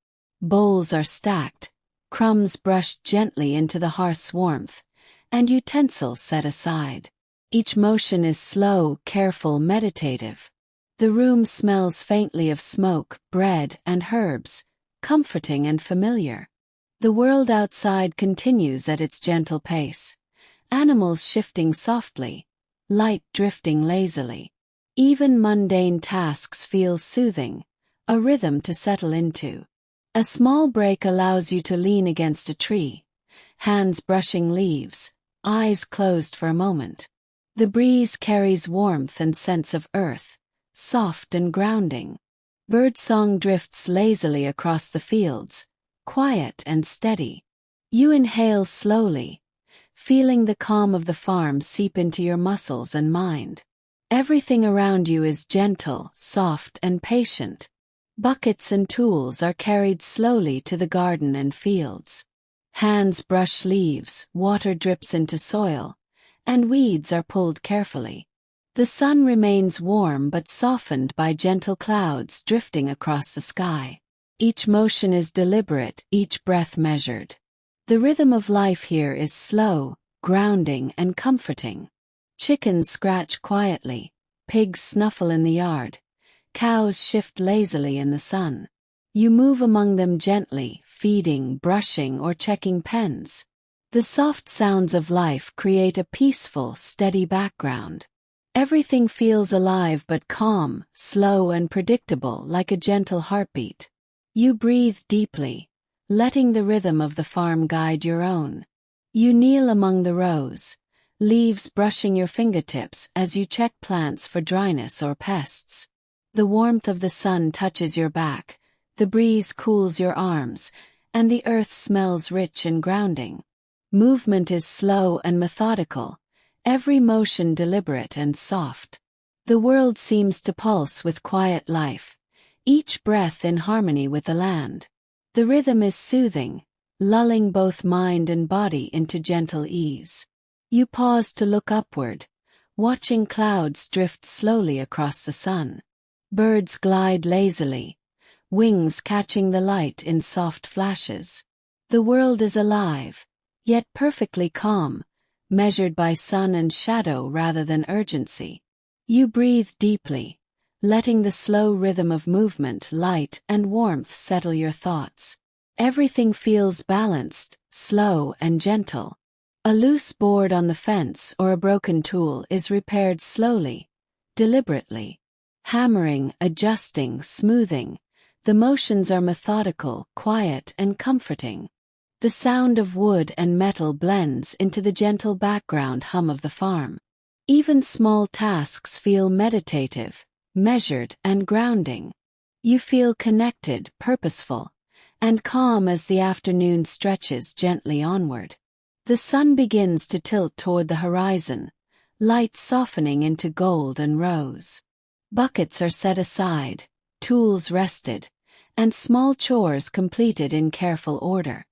Bowls are stacked, crumbs brushed gently into the hearth's warmth, and utensils set aside. Each motion is slow, careful, meditative. The room smells faintly of smoke, bread, and herbs, comforting and familiar. The world outside continues at its gentle pace, animals shifting softly, light drifting lazily. Even mundane tasks feel soothing, a rhythm to settle into. A small break allows you to lean against a tree, hands brushing leaves, eyes closed for a moment. The breeze carries warmth and sense of earth, soft and grounding. Birdsong drifts lazily across the fields, quiet and steady. You inhale slowly, feeling the calm of the farm seep into your muscles and mind. Everything around you is gentle, soft, and patient. Buckets and tools are carried slowly to the garden and fields. Hands brush leaves, water drips into soil, and weeds are pulled carefully. The sun remains warm but softened by gentle clouds drifting across the sky. Each motion is deliberate, each breath measured. The rhythm of life here is slow, grounding, and comforting. Chickens scratch quietly, pigs snuffle in the yard, cows shift lazily in the sun. You move among them gently, feeding, brushing, or checking pens. The soft sounds of life create a peaceful, steady background. Everything feels alive but calm, slow, and predictable, like a gentle heartbeat. You breathe deeply, letting the rhythm of the farm guide your own. You kneel among the rows, leaves brushing your fingertips as you check plants for dryness or pests. The warmth of the sun touches your back, the breeze cools your arms, and the earth smells rich and grounding. Movement is slow and methodical, every motion deliberate and soft. The world seems to pulse with quiet life, each breath in harmony with the land. The rhythm is soothing, lulling both mind and body into gentle ease. You pause to look upward, watching clouds drift slowly across the sun. Birds glide lazily, wings catching the light in soft flashes. The world is alive, yet perfectly calm, measured by sun and shadow rather than urgency. You breathe deeply, letting the slow rhythm of movement, light, and warmth settle your thoughts. Everything feels balanced, slow, and gentle. A loose board on the fence or a broken tool is repaired slowly, deliberately. Hammering, adjusting, smoothing, the motions are methodical, quiet, and comforting. The sound of wood and metal blends into the gentle background hum of the farm. Even small tasks feel meditative, measured, and grounding. You feel connected, purposeful, and calm as the afternoon stretches gently onward. The sun begins to tilt toward the horizon, light softening into gold and rose. Buckets are set aside, tools rested, and small chores completed in careful order.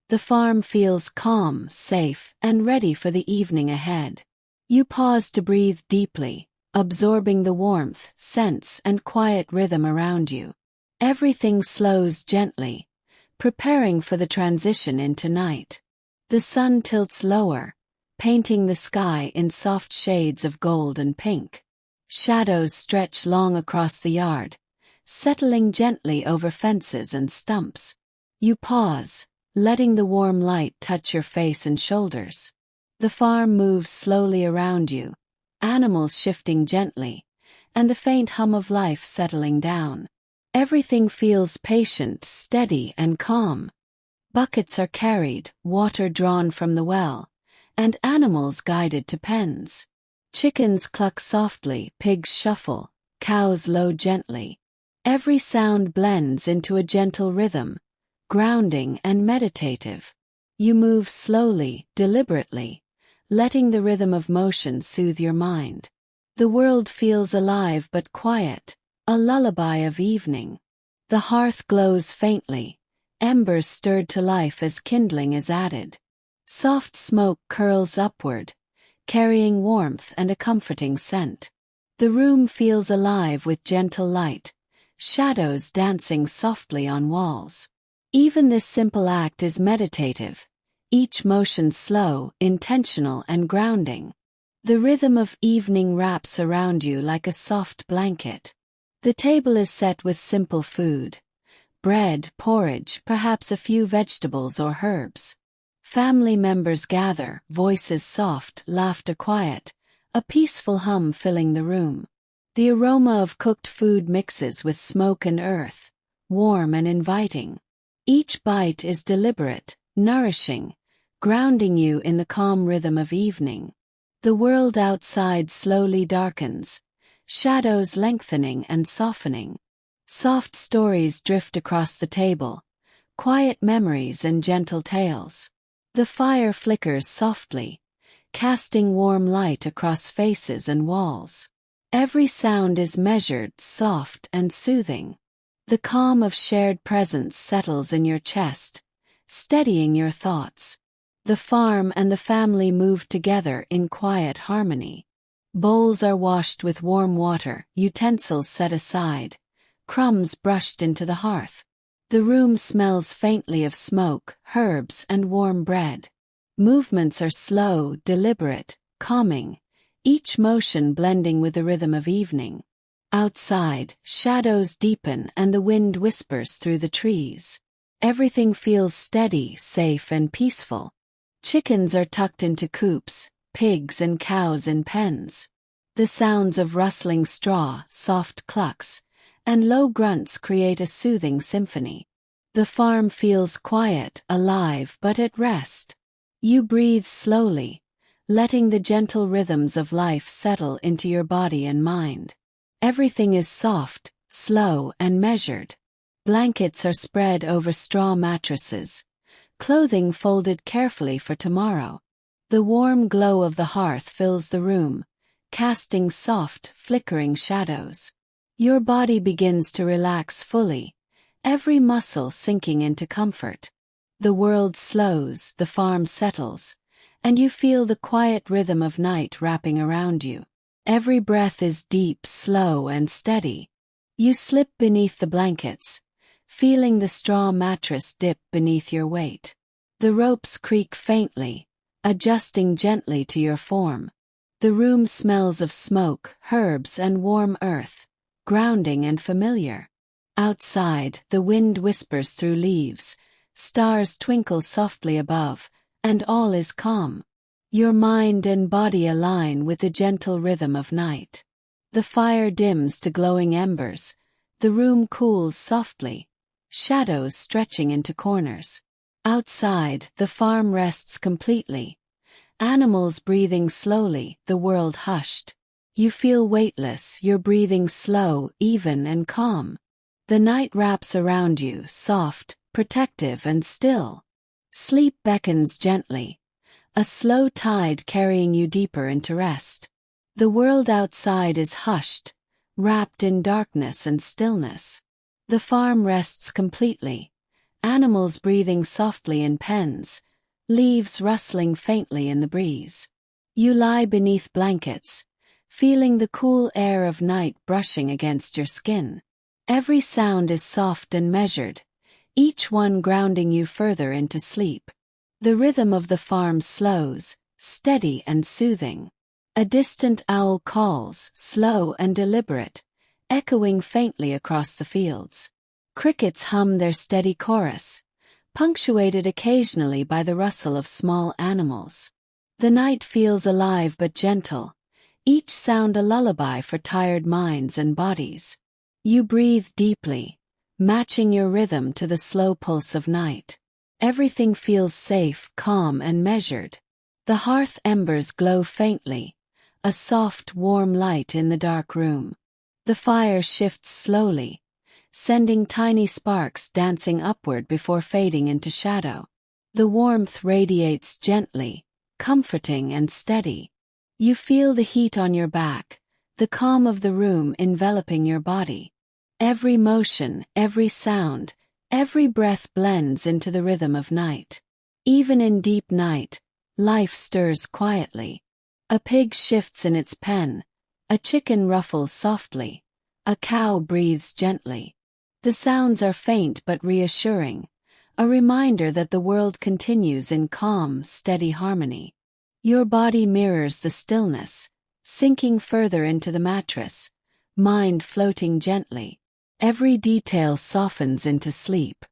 The farm feels calm, safe, and ready for the evening ahead. You pause to breathe deeply, absorbing the warmth, scents, and quiet rhythm around you. Everything slows gently, preparing for the transition into night. The sun tilts lower, painting the sky in soft shades of gold and pink. Shadows stretch long across the yard, settling gently over fences and stumps. You pause, letting the warm light touch your face and shoulders. The farm moves slowly around you, animals shifting gently, and the faint hum of life settling down. Everything feels patient, steady, and calm. Buckets are carried, water drawn from the well, and animals guided to pens. Chickens cluck softly, pigs shuffle, cows low gently. Every sound blends into a gentle rhythm, grounding and meditative. You move slowly, deliberately, letting the rhythm of motion soothe your mind. The world feels alive but quiet, a lullaby of evening. The hearth glows faintly, embers stirred to life as kindling is added. Soft smoke curls upward, carrying warmth and a comforting scent. The room feels alive with gentle light, shadows dancing softly on walls. Even this simple act is meditative, each motion slow, intentional, and grounding. The rhythm of evening wraps around you like a soft blanket. The table is set with simple food: bread, porridge, perhaps a few vegetables or herbs. Family members gather, voices soft, laughter quiet, a peaceful hum filling the room. The aroma of cooked food mixes with smoke and earth, warm and inviting. Each bite is deliberate, nourishing, grounding you in the calm rhythm of evening. The world outside slowly darkens, shadows lengthening and softening. Soft stories drift across the table, quiet memories and gentle tales. The fire flickers softly, casting warm light across faces and walls. Every sound is measured, soft, and soothing. The calm of shared presence settles in your chest, steadying your thoughts. The farm and the family move together in quiet harmony. Bowls are washed with warm water, utensils set aside, crumbs brushed into the hearth. The room smells faintly of smoke, herbs, and warm bread. Movements are slow, deliberate, calming, each motion blending with the rhythm of evening. Outside, shadows deepen and the wind whispers through the trees. Everything feels steady, safe, and peaceful. Chickens are tucked into coops, pigs and cows in pens. The sounds of rustling straw, soft clucks, and low grunts create a soothing symphony. The farm feels quiet, alive, but at rest. You breathe slowly, letting the gentle rhythms of life settle into your body and mind. Everything is soft, slow, and measured. Blankets are spread over straw mattresses, clothing folded carefully for tomorrow. The warm glow of the hearth fills the room, casting soft, flickering shadows. Your body begins to relax fully, every muscle sinking into comfort. The world slows, the farm settles, and you feel the quiet rhythm of night wrapping around you. Every breath is deep, slow, and steady. You slip beneath the blankets, feeling the straw mattress dip beneath your weight. The ropes creak faintly, adjusting gently to your form. The room smells of smoke, herbs, and warm earth, grounding and familiar. Outside, the wind whispers through leaves, stars twinkle softly above, and all is calm. Your mind and body align with the gentle rhythm of night. The fire dims to glowing embers, the room cools softly, shadows stretching into corners. Outside, the farm rests completely, animals breathing slowly, the world hushed. You feel weightless, your breathing slow, even, and calm. The night wraps around you, soft, protective, and still. Sleep beckons gently, a slow tide carrying you deeper into rest. The world outside is hushed, wrapped in darkness and stillness. The farm rests completely, animals breathing softly in pens, leaves rustling faintly in the breeze. You lie beneath blankets, feeling the cool air of night brushing against your skin. Every sound is soft and measured, each one grounding you further into sleep. The rhythm of the farm slows, steady and soothing. A distant owl calls, slow and deliberate, echoing faintly across the fields. Crickets hum their steady chorus, punctuated occasionally by the rustle of small animals. The night feels alive but gentle, each sound a lullaby for tired minds and bodies. You breathe deeply, matching your rhythm to the slow pulse of night. Everything feels safe, calm and measured. The hearth embers glow faintly, a soft, warm light in the dark room. The fire shifts slowly, sending tiny sparks dancing upward before fading into shadow. The warmth radiates gently, comforting and steady. You feel the heat on your back, the calm of the room enveloping your body. Every motion, every sound, every breath blends into the rhythm of night. Even in deep night, life stirs quietly. A pig shifts in its pen, a chicken ruffles softly, a cow breathes gently. The sounds are faint but reassuring, a reminder that the world continues in calm, steady harmony. Your body mirrors the stillness, sinking further into the mattress, mind floating gently. Every detail softens into sleep.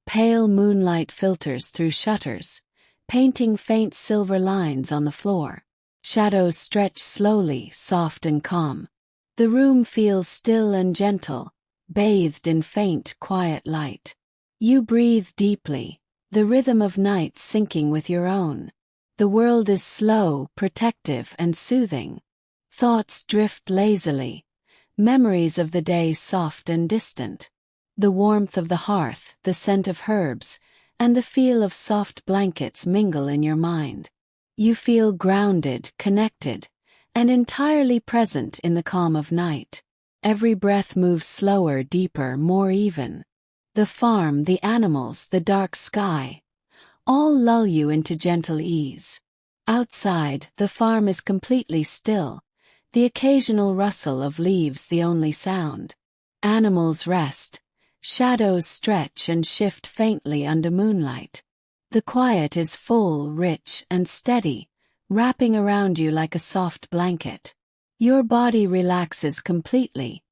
Pale moonlight filters through shutters, painting faint silver lines on the floor. Shadows stretch slowly, soft and calm. The room feels still and gentle, bathed in faint, quiet light. You breathe deeply, the rhythm of night syncing with your own. The world is slow, protective and soothing. Thoughts drift lazily, memories of the day soft and distant. The warmth of the hearth, the scent of herbs, and the feel of soft blankets mingle in your mind. You feel grounded, connected, and entirely present in the calm of night. Every breath moves slower, deeper, more even. The farm, the animals, the dark sky, all lull you into gentle ease. Outside, the farm is completely still, the occasional rustle of leaves the only sound. Animals rest, shadows stretch and shift faintly under moonlight. The quiet is full, rich, and steady, wrapping around you like a soft blanket. Your body relaxes completely,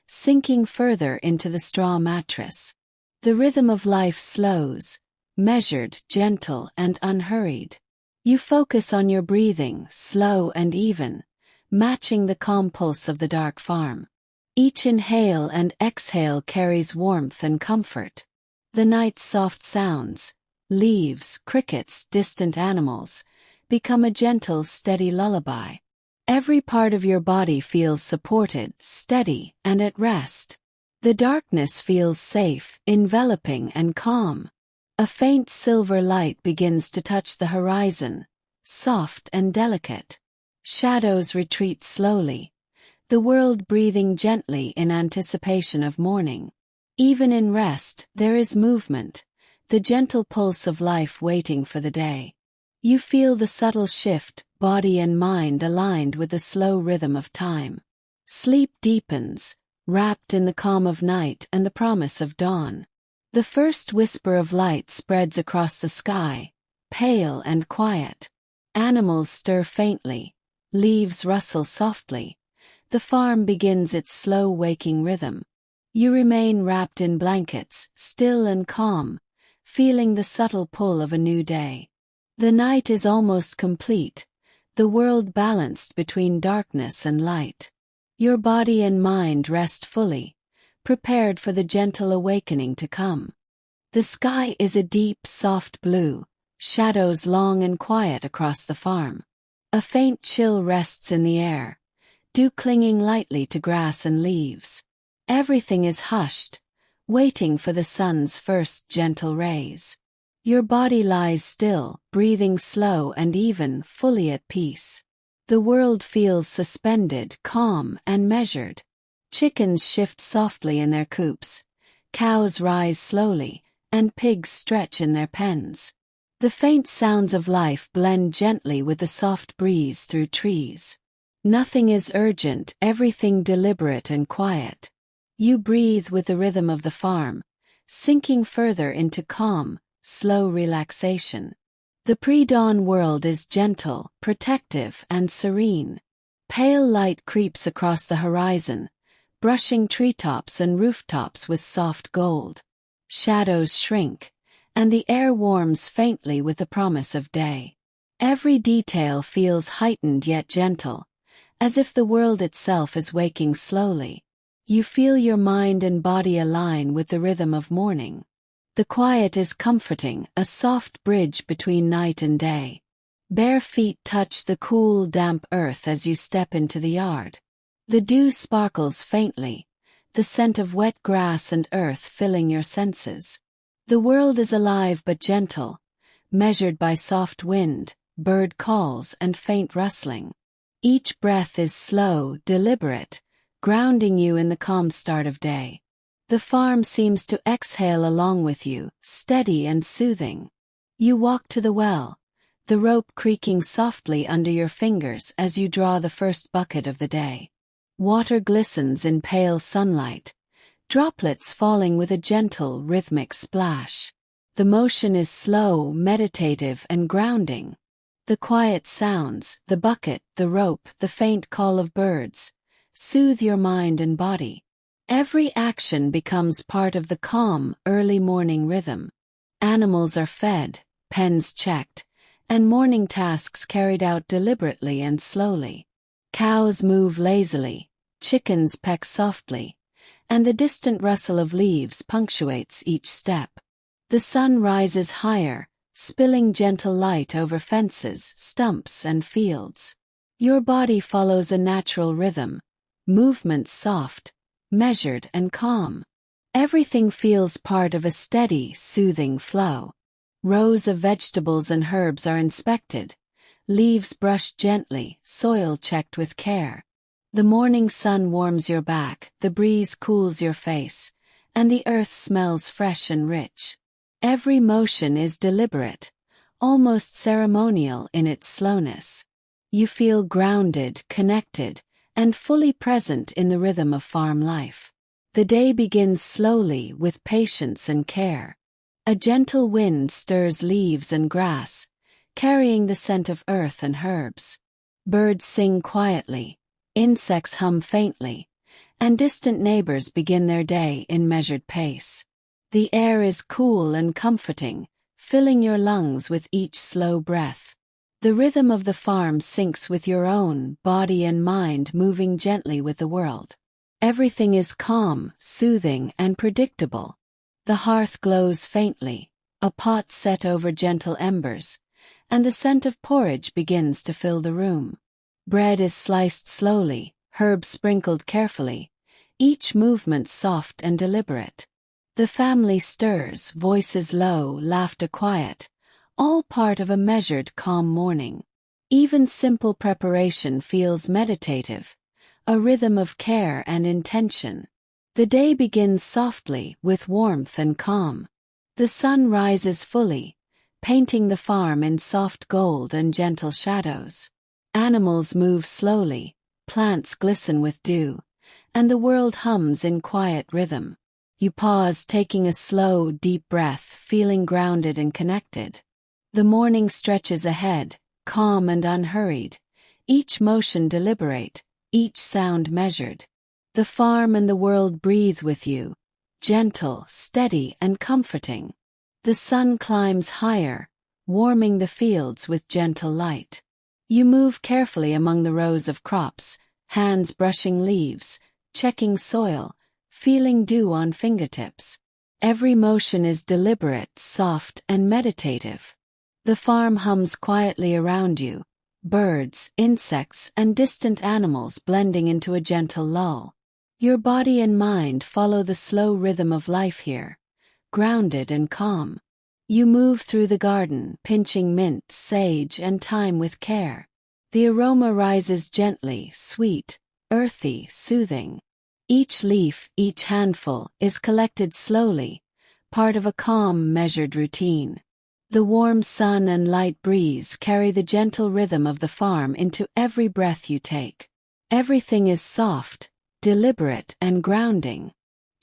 sinking further into the straw mattress. The rhythm of life slows, measured, gentle, and unhurried. You focus on your breathing, slow and even, matching the calm pulse of the dark farm. Each inhale and exhale carries warmth and comfort. The night's soft sounds, leaves, crickets, distant animals, become a gentle, steady lullaby. Every part of your body feels supported, steady, and at rest. The darkness feels safe, enveloping, and calm. A faint silver light begins to touch the horizon, soft and delicate. Shadows retreat slowly, the world breathing gently in anticipation of morning. Even in rest, there is movement, the gentle pulse of life waiting for the day. You feel the subtle shift, body and mind aligned with the slow rhythm of time. Sleep deepens, wrapped in the calm of night and the promise of dawn. The first whisper of light spreads across the sky, pale and quiet. Animals stir faintly, leaves rustle softly. The farm begins its slow waking rhythm. You remain wrapped in blankets, still and calm, feeling the subtle pull of a new day. The night is almost complete, the world balanced between darkness and light. Your body and mind rest fully, prepared for the gentle awakening to come. The sky is a deep, soft blue, shadows long and quiet across the farm. A faint chill rests in the air, dew clinging lightly to grass and leaves. Everything is hushed, waiting for the sun's first gentle rays. Your body lies still, breathing slow and even, fully at peace. The world feels suspended, calm, and measured. Chickens shift softly in their coops, Cows rise slowly, and pigs stretch in their pens. The faint sounds of life blend gently with the soft breeze through trees. Nothing is urgent, everything deliberate and quiet. You breathe with the rhythm of the farm, sinking further into calm, slow relaxation. The pre-dawn world is gentle, protective, and serene. Pale light creeps across the horizon, brushing treetops and rooftops with soft gold. Shadows shrink, and the air warms faintly with the promise of day. Every detail feels heightened yet gentle, as if the world itself is waking slowly. You feel your mind and body align with the rhythm of morning. The quiet is comforting, a soft bridge between night and day. Bare feet touch the cool, damp earth as you step into the yard. The dew sparkles faintly, the scent of wet grass and earth filling your senses. The world is alive but gentle, measured by soft wind, bird calls, and faint rustling. Each breath is slow, deliberate, grounding you in the calm start of day. The farm seems to exhale along with you, steady and soothing. You walk to the well, the rope creaking softly under your fingers as you draw the first bucket of the day. Water glistens in pale sunlight, droplets falling with a gentle, rhythmic splash. The motion is slow, meditative, and grounding. The quiet sounds, the bucket, the rope, the faint call of birds, soothe your mind and body. Every action becomes part of the calm, early morning rhythm. Animals are fed, pens checked, and morning tasks carried out deliberately and slowly. Cows move lazily, chickens peck softly, and the distant rustle of leaves punctuates each step. The sun rises higher, spilling gentle light over fences, stumps, and fields. Your body follows a natural rhythm, movements soft, measured, and calm. Everything feels part of a steady, soothing flow. Rows of vegetables and herbs are inspected, leaves brushed gently, soil checked with care. The morning sun warms your back, the breeze cools your face, and the earth smells fresh and rich. Every motion is deliberate, almost ceremonial in its slowness. You feel grounded, connected, and fully present in the rhythm of farm life. The day begins slowly with patience and care. A gentle wind stirs leaves and grass, carrying the scent of earth and herbs. Birds sing quietly, insects hum faintly, and distant neighbors begin their day in measured pace. The air is cool and comforting, filling your lungs with each slow breath. The rhythm of the farm syncs with your own, body and mind moving gently with the world. Everything is calm, soothing, and predictable. The hearth glows faintly, a pot set over gentle embers, and the scent of porridge begins to fill the room. Bread is sliced slowly, herbs sprinkled carefully, each movement soft and deliberate. The family stirs, voices low, laughter quiet, all part of a measured, calm morning. Even simple preparation feels meditative, a rhythm of care and intention. The day begins softly, with warmth and calm. The sun rises fully, painting the farm in soft gold and gentle shadows. Animals move slowly, plants glisten with dew, and the world hums in quiet rhythm. You pause, taking a slow, deep breath, feeling grounded and connected. The morning stretches ahead, calm and unhurried, each motion deliberate, each sound measured. The farm and the world breathe with you, gentle, steady, and comforting. The sun climbs higher, warming the fields with gentle light. You move carefully among the rows of crops, hands brushing leaves, checking soil, feeling dew on fingertips. Every motion is deliberate, soft, and meditative. The farm hums quietly around you, birds, insects, and distant animals blending into a gentle lull. Your body and mind follow the slow rhythm of life here, grounded and calm. You move through the garden, pinching mint, sage, and thyme with care. The aroma rises gently, sweet, earthy, soothing. Each leaf, each handful, is collected slowly, part of a calm, measured routine. The warm sun and light breeze carry the gentle rhythm of the farm into every breath you take. Everything is soft, deliberate, and grounding.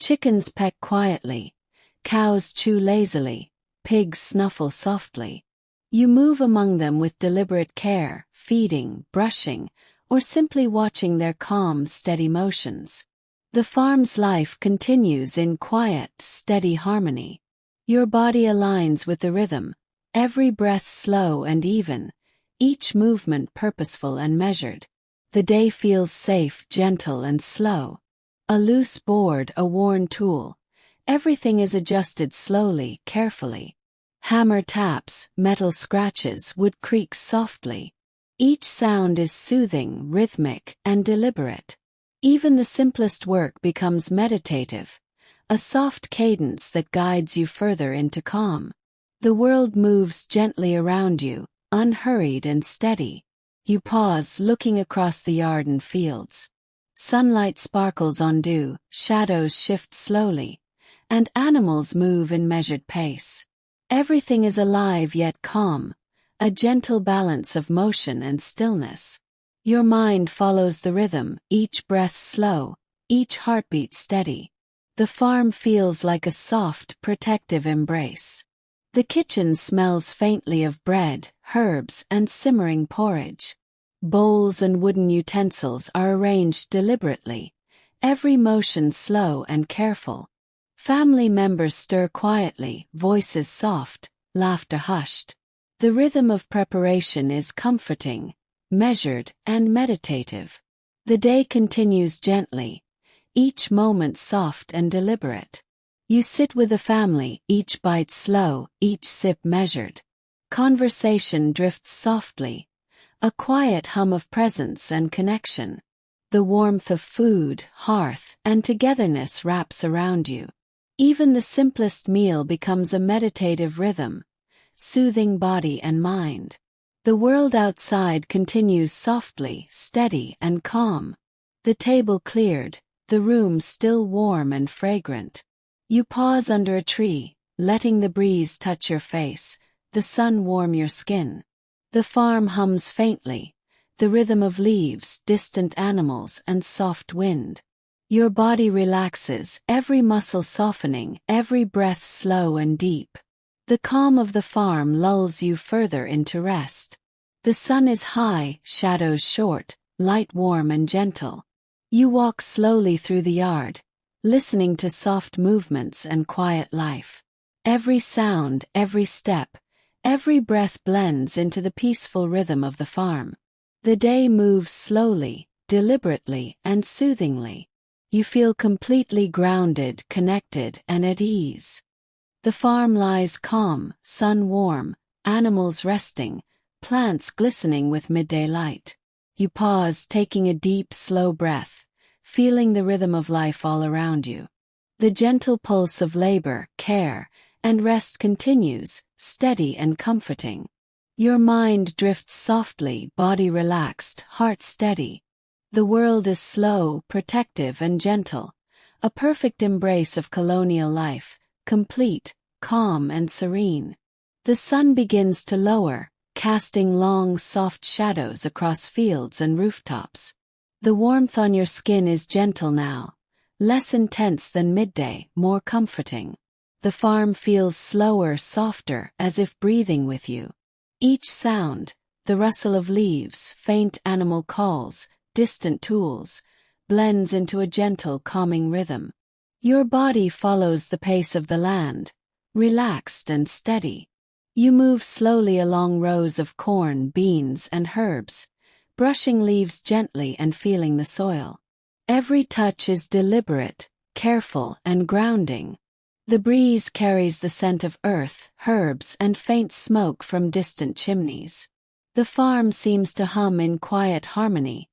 Chickens peck quietly, cows chew lazily, pigs snuffle softly. You move among them with deliberate care, feeding, brushing, or simply watching their calm, steady motions. The farm's life continues in quiet, steady harmony. Your body aligns with the rhythm, every breath slow and even, each movement purposeful and measured. The day feels safe, gentle, and slow. A loose board, a worn tool. Everything is adjusted slowly, carefully. Hammer taps, metal scratches, wood creaks softly. Each sound is soothing, rhythmic, and deliberate. Even the simplest work becomes meditative, a soft cadence that guides you further into calm. The world moves gently around you, unhurried and steady. You pause, looking across the yard and fields. Sunlight sparkles on dew, shadows shift slowly, and animals move in measured pace. Everything is alive yet calm, a gentle balance of motion and stillness. Your mind follows the rhythm, each breath slow, each heartbeat steady. The farm feels like a soft, protective embrace. The kitchen smells faintly of bread, herbs, and simmering porridge. Bowls and wooden utensils are arranged deliberately, every motion slow and careful. Family members stir quietly, voices soft, laughter hushed. The rhythm of preparation is comforting, measured, and meditative. The day continues gently, each moment soft and deliberate. You sit with the family, each bite slow, each sip measured. Conversation drifts softly, a quiet hum of presence and connection. The warmth of food, hearth, and togetherness wraps around you. Even the simplest meal becomes a meditative rhythm, soothing body and mind. The world outside continues softly, steady, and calm. The table cleared, the room still warm and fragrant. You pause under a tree, letting the breeze touch your face, the sun warm your skin. The farm hums faintly, the rhythm of leaves, distant animals, and soft wind. Your body relaxes, every muscle softening, every breath slow and deep. The calm of the farm lulls you further into rest. The sun is high, shadows short, light warm and gentle. You walk slowly through the yard, listening to soft movements and quiet life. Every sound, every step, every breath blends into the peaceful rhythm of the farm. The day moves slowly, deliberately, and soothingly. You feel completely grounded, connected, and at ease. The farm lies calm, sun warm, animals resting, plants glistening with midday light. You pause, taking a deep, slow breath, feeling the rhythm of life all around you. The gentle pulse of labor, care, and rest continues, steady and comforting. Your mind drifts softly, body relaxed, heart steady. The world is slow, protective, and gentle, a perfect embrace of colonial life, complete, calm, and serene. The sun begins to lower, casting long, soft shadows across fields and rooftops. The warmth on your skin is gentle now, less intense than midday, more comforting. The farm feels slower, softer, as if breathing with you. Each sound, the rustle of leaves, faint animal calls, distant tools, blends into a gentle, calming rhythm. Your body follows the pace of the land, relaxed and steady. You move slowly along rows of corn, beans, and herbs, brushing leaves gently and feeling the soil. Every touch is deliberate, careful, and grounding. The breeze carries the scent of earth, herbs, and faint smoke from distant chimneys. The farm seems to hum in quiet harmony,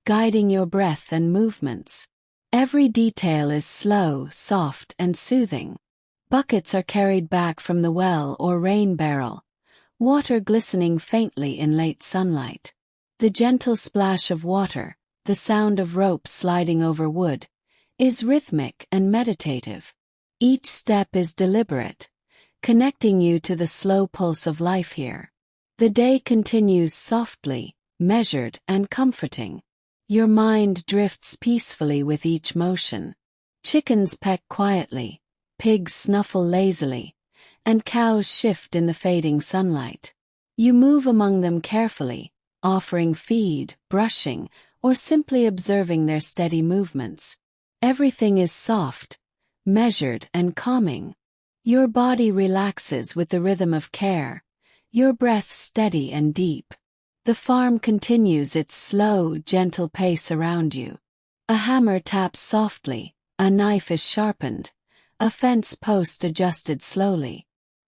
guiding your breath and movements. Every detail is slow, soft, and soothing. Buckets are carried back from the well or rain barrel, water glistening faintly in late sunlight. The gentle splash of water, the sound of ropes sliding over wood, is rhythmic and meditative. Each step is deliberate, connecting you to the slow pulse of life here. The day continues softly, measured and comforting. Your mind drifts peacefully with each motion. Chickens peck quietly, pigs snuffle lazily, and cows shift in the fading sunlight. You move among them carefully, offering feed, brushing, or simply observing their steady movements. Everything is soft, measured and calming. Your body relaxes with the rhythm of care, your breath steady and deep. The farm continues its slow, gentle pace around you. A hammer taps softly, a knife is sharpened, a fence post adjusted slowly.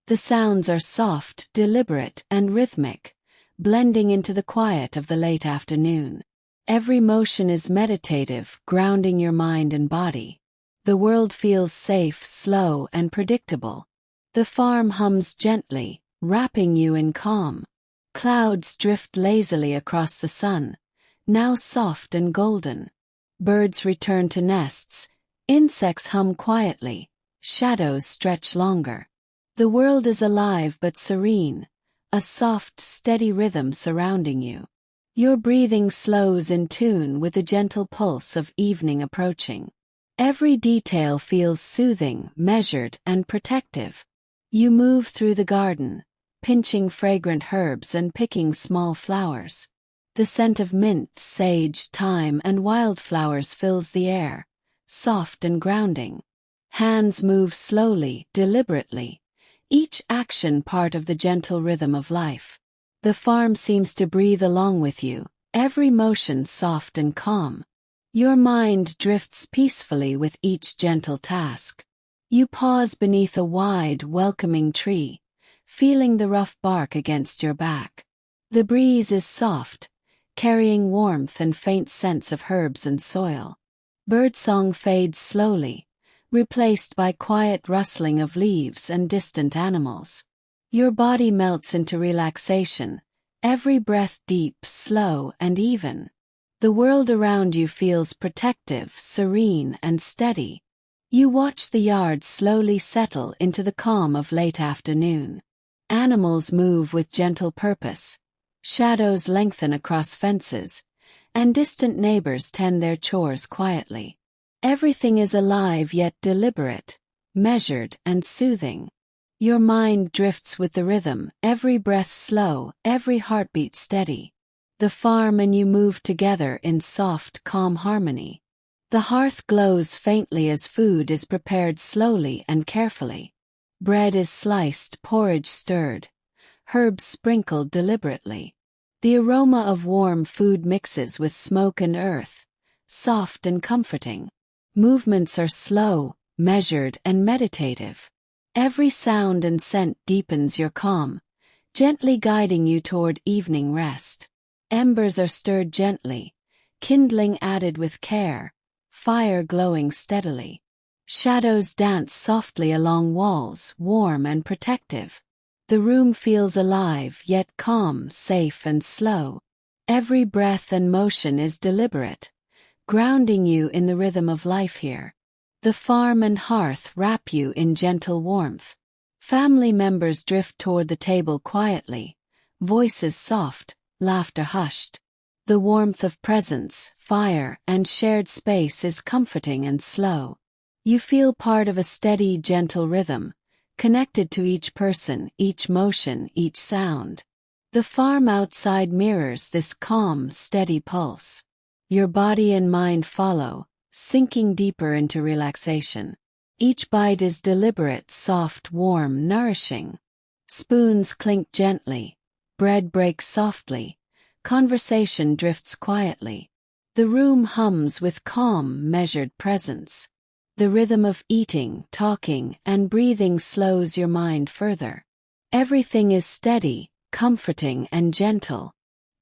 The sounds are soft, deliberate, and rhythmic, blending into the quiet of the late afternoon. Every motion is meditative, grounding your mind and body. The world feels safe, slow, and predictable. The farm hums gently, wrapping you in calm. Clouds drift lazily across the sun, now soft and golden. Birds return to nests, insects hum quietly, shadows stretch longer. The world is alive but serene, a soft, steady rhythm surrounding you. Your breathing slows in tune with the gentle pulse of evening approaching. Every detail feels soothing, measured, and protective. You move through the garden, pinching fragrant herbs and picking small flowers. The scent of mint, sage, thyme, and wildflowers fills the air, soft and grounding. Hands move slowly, deliberately, each action part of the gentle rhythm of life. The farm seems to breathe along with you, every motion soft and calm. Your mind drifts peacefully with each gentle task. You pause beneath a wide, welcoming tree, feeling the rough bark against your back. The breeze is soft, carrying warmth and faint scents of herbs and soil. Birdsong fades slowly, replaced by quiet rustling of leaves and distant animals. Your body melts into relaxation, every breath deep, slow, and even. The world around you feels protective, serene, and steady. You watch the yard slowly settle into the calm of late afternoon. Animals move with gentle purpose, shadows lengthen across fences, and distant neighbors tend their chores quietly. Everything is alive yet deliberate, measured and soothing. Your mind drifts with the rhythm, every breath slow, every heartbeat steady. The farm and you move together in soft, calm harmony. The hearth glows faintly as food is prepared slowly and carefully. Bread is sliced, porridge stirred, herbs sprinkled deliberately. The aroma of warm food mixes with smoke and earth, soft and comforting. Movements are slow, measured, and meditative. Every sound and scent deepens your calm, gently guiding you toward evening rest. Embers are stirred gently, kindling added with care, fire glowing steadily. Shadows dance softly along walls, warm and protective. The room feels alive, yet calm, safe and slow. Every breath and motion is deliberate, grounding you in the rhythm of life here. The farm and hearth wrap you in gentle warmth. Family members drift toward the table quietly, voices soft, laughter hushed. The warmth of presence, fire, and shared space is comforting and slow. You feel part of a steady, gentle rhythm, connected to each person, each motion, each sound. The farm outside mirrors this calm, steady pulse. Your body and mind follow, sinking deeper into relaxation. Each bite is deliberate, soft, warm, nourishing. Spoons clink gently, bread breaks softly, conversation drifts quietly. The room hums with calm, measured presence. The rhythm of eating, talking, and breathing slows your mind further. Everything is steady, comforting, and gentle.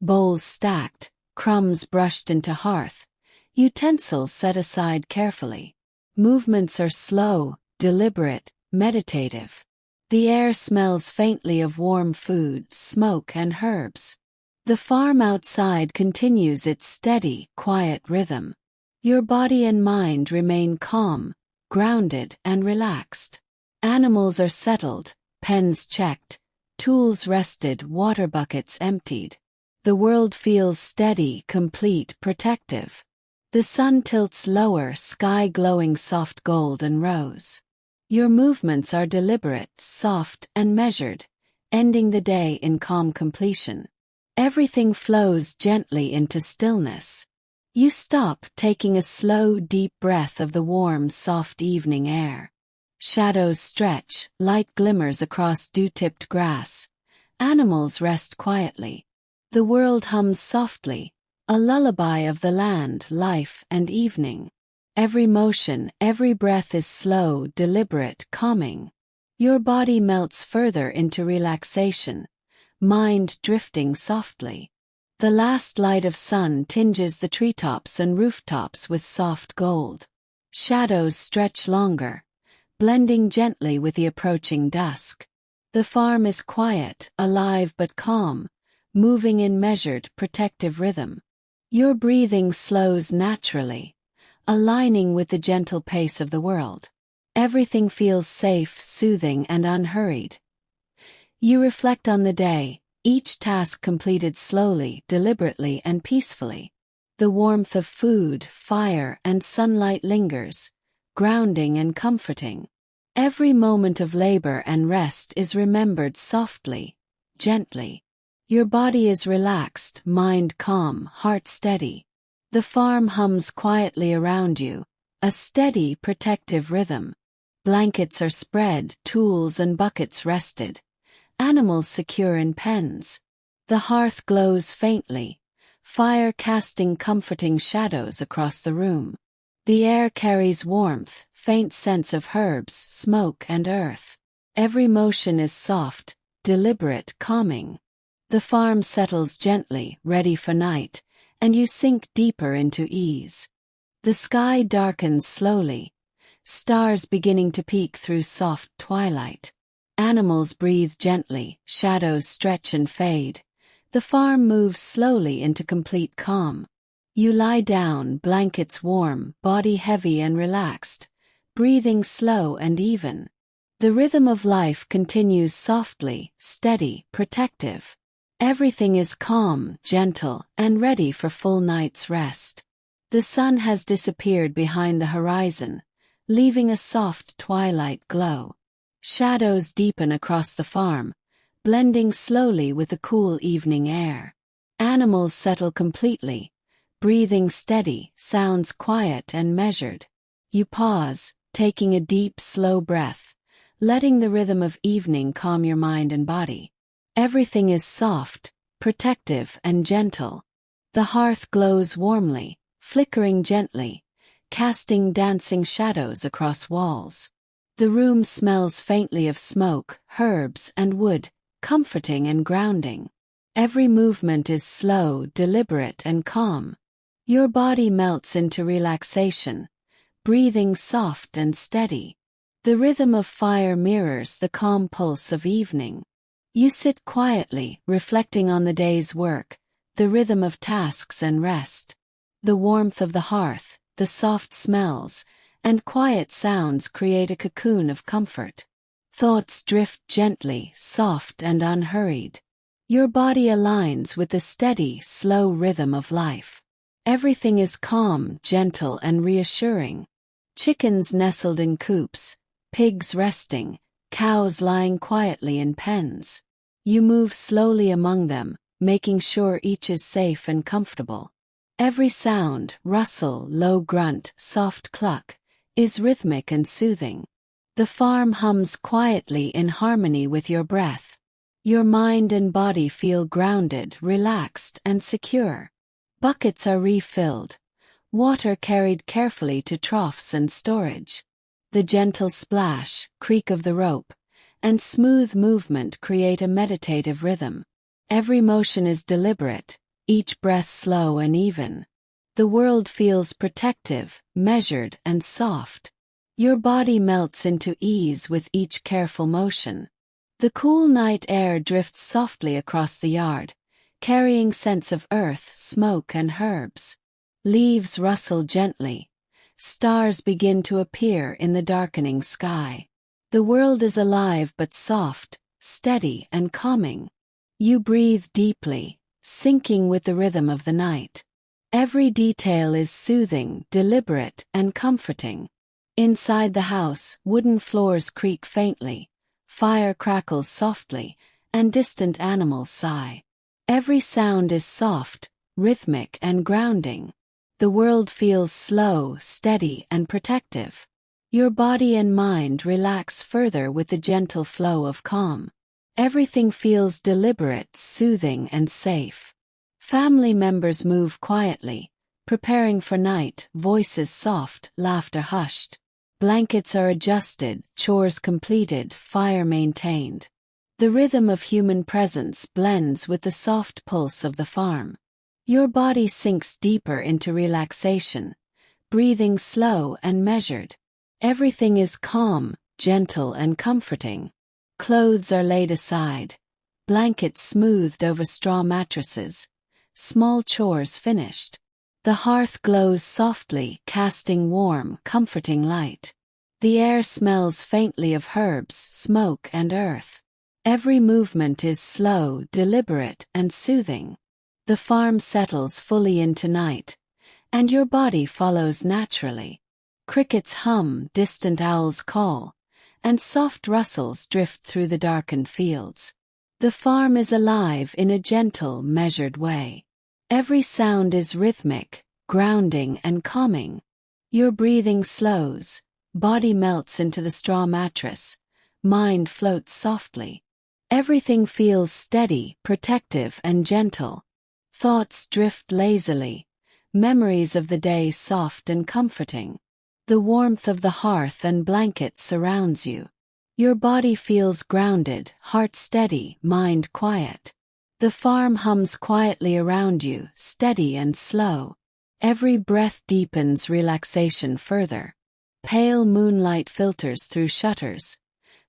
Bowls stacked, crumbs brushed into hearth, utensils set aside carefully. Movements are slow, deliberate, meditative. The air smells faintly of warm food, smoke, and herbs. The farm outside continues its steady, quiet rhythm. Your body and mind remain calm, grounded, and relaxed. Animals are settled, pens checked, tools rested, water buckets emptied. The world feels steady, complete, protective. The sun tilts lower, sky glowing soft gold and rose. Your movements are deliberate, soft, and measured, ending the day in calm completion. Everything flows gently into stillness. You stop, taking a slow, deep breath of the warm, soft evening air. Shadows stretch, light glimmers across dew-tipped grass. Animals rest quietly. The world hums softly, a lullaby of the land, life, and evening. Every motion, every breath is slow, deliberate, calming. Your body melts further into relaxation, mind drifting softly. The last light of sun tinges the treetops and rooftops with soft gold. Shadows stretch longer, blending gently with the approaching dusk. The farm is quiet, alive but calm, moving in measured, protective rhythm. Your breathing slows naturally, aligning with the gentle pace of the world. Everything feels safe, soothing, and unhurried. You reflect on the day, each task completed slowly, deliberately, and peacefully. The warmth of food, fire, and sunlight lingers, grounding and comforting. Every moment of labor and rest is remembered softly, gently. Your body is relaxed, mind calm, heart steady. The farm hums quietly around you, a steady, protective rhythm. Blankets are spread, tools and buckets rested. Animals secure in pens. The hearth glows faintly, fire casting comforting shadows across the room. The air carries warmth, faint scents of herbs, smoke, and earth. Every motion is soft, deliberate, calming. The farm settles gently, ready for night, and you sink deeper into ease. The sky darkens slowly, stars beginning to peek through soft twilight. Animals breathe gently, shadows stretch and fade. The farm moves slowly into complete calm. You lie down, blankets warm, body heavy and relaxed, breathing slow and even. The rhythm of life continues softly, steady, protective. Everything is calm, gentle, and ready for full night's rest. The sun has disappeared behind the horizon, leaving a soft twilight glow. Shadows deepen across the farm, blending slowly with the cool evening air. Animals settle completely, breathing steady, sounds quiet and measured. You pause, taking a deep, slow breath, letting the rhythm of evening calm your mind and body. Everything is soft, protective, and gentle. The hearth glows warmly, flickering gently, casting dancing shadows across walls. The room smells faintly of smoke, herbs, and wood, comforting and grounding. Every movement is slow, deliberate, and calm. Your body melts into relaxation, breathing soft and steady. The rhythm of fire mirrors the calm pulse of evening. You sit quietly, reflecting on the day's work, the rhythm of tasks and rest. The warmth of the hearth, the soft smells, and quiet sounds create a cocoon of comfort. Thoughts drift gently, soft and unhurried. Your body aligns with the steady, slow rhythm of life. Everything is calm, gentle, and reassuring. Chickens nestled in coops, pigs resting, cows lying quietly in pens. You move slowly among them, making sure each is safe and comfortable. Every sound, rustle, low grunt, soft cluck, is rhythmic and soothing. The farm hums quietly in harmony with your breath. Your mind and body feel grounded, relaxed, and secure. Buckets are refilled, water carried carefully to troughs and storage. The gentle splash, creak of the rope, and smooth movement create a meditative rhythm. Every motion is deliberate, each breath slow and even. The world feels protective, measured, and soft. Your body melts into ease with each careful motion. The cool night air drifts softly across the yard, carrying scents of earth, smoke, and herbs. Leaves rustle gently. Stars begin to appear in the darkening sky. The world is alive but soft, steady and calming. You breathe deeply, syncing with the rhythm of the night. Every detail is soothing, deliberate, and comforting. Inside the house, wooden floors creak faintly, fire crackles softly, and distant animals sigh. Every sound is soft, rhythmic, and grounding. The world feels slow, steady, and protective. Your body and mind relax further with the gentle flow of calm. Everything feels deliberate, soothing, and safe. Family members move quietly, preparing for night, voices soft, laughter hushed. Blankets are adjusted, chores completed, fire maintained. The rhythm of human presence blends with the soft pulse of the farm. Your body sinks deeper into relaxation, breathing slow and measured. Everything is calm, gentle, and comforting. Clothes are laid aside, blankets smoothed over straw mattresses, small chores finished. The hearth glows softly, casting warm, comforting light. The air smells faintly of herbs, smoke, and earth. Every movement is slow, deliberate, and soothing. The farm settles fully into night, and your body follows naturally. Crickets hum, distant owls call, and soft rustles drift through the darkened fields. The farm is alive in a gentle, measured way. Every sound is rhythmic, grounding, and calming. Your breathing slows, body melts into the straw mattress, mind floats softly. Everything feels steady, protective, and gentle. Thoughts drift lazily, memories of the day soft and comforting. The warmth of the hearth and blankets surrounds you. Your body feels grounded, heart steady, mind quiet. The farm hums quietly around you, steady and slow. Every breath deepens relaxation further. Pale moonlight filters through shutters,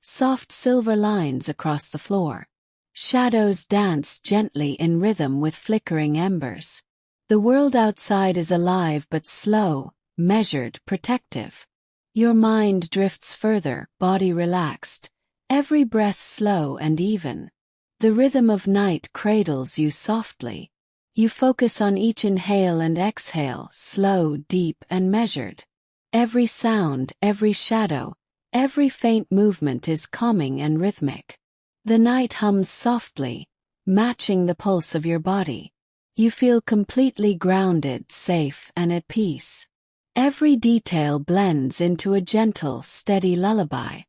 soft silver lines across the floor. Shadows dance gently in rhythm with flickering embers. The world outside is alive but slow, measured, protective. Your mind drifts further, body relaxed, every breath slow and even. The rhythm of night cradles you softly. You focus on each inhale and exhale, slow, deep, and measured. Every sound, every shadow, every faint movement is calming and rhythmic. The night hums softly, matching the pulse of your body. You feel completely grounded, safe, and at peace. Every detail blends into a gentle, steady lullaby.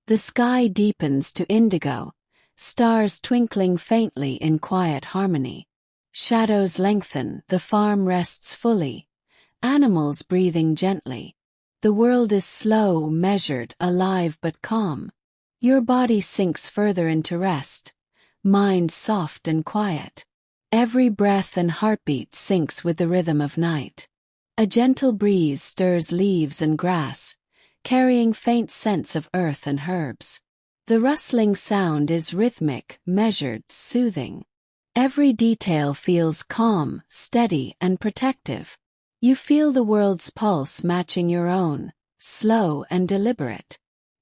The sky deepens to indigo, stars twinkling faintly in quiet harmony. Shadows lengthen, the farm rests fully, animals breathing gently. The world is slow, measured, alive but calm. Your body sinks further into rest, mind soft and quiet. Every breath and heartbeat syncs with the rhythm of night. A gentle breeze stirs leaves and grass, carrying faint scents of earth and herbs. The rustling sound is rhythmic, measured, soothing. Every detail feels calm, steady, and protective. You feel the world's pulse matching your own, slow and deliberate.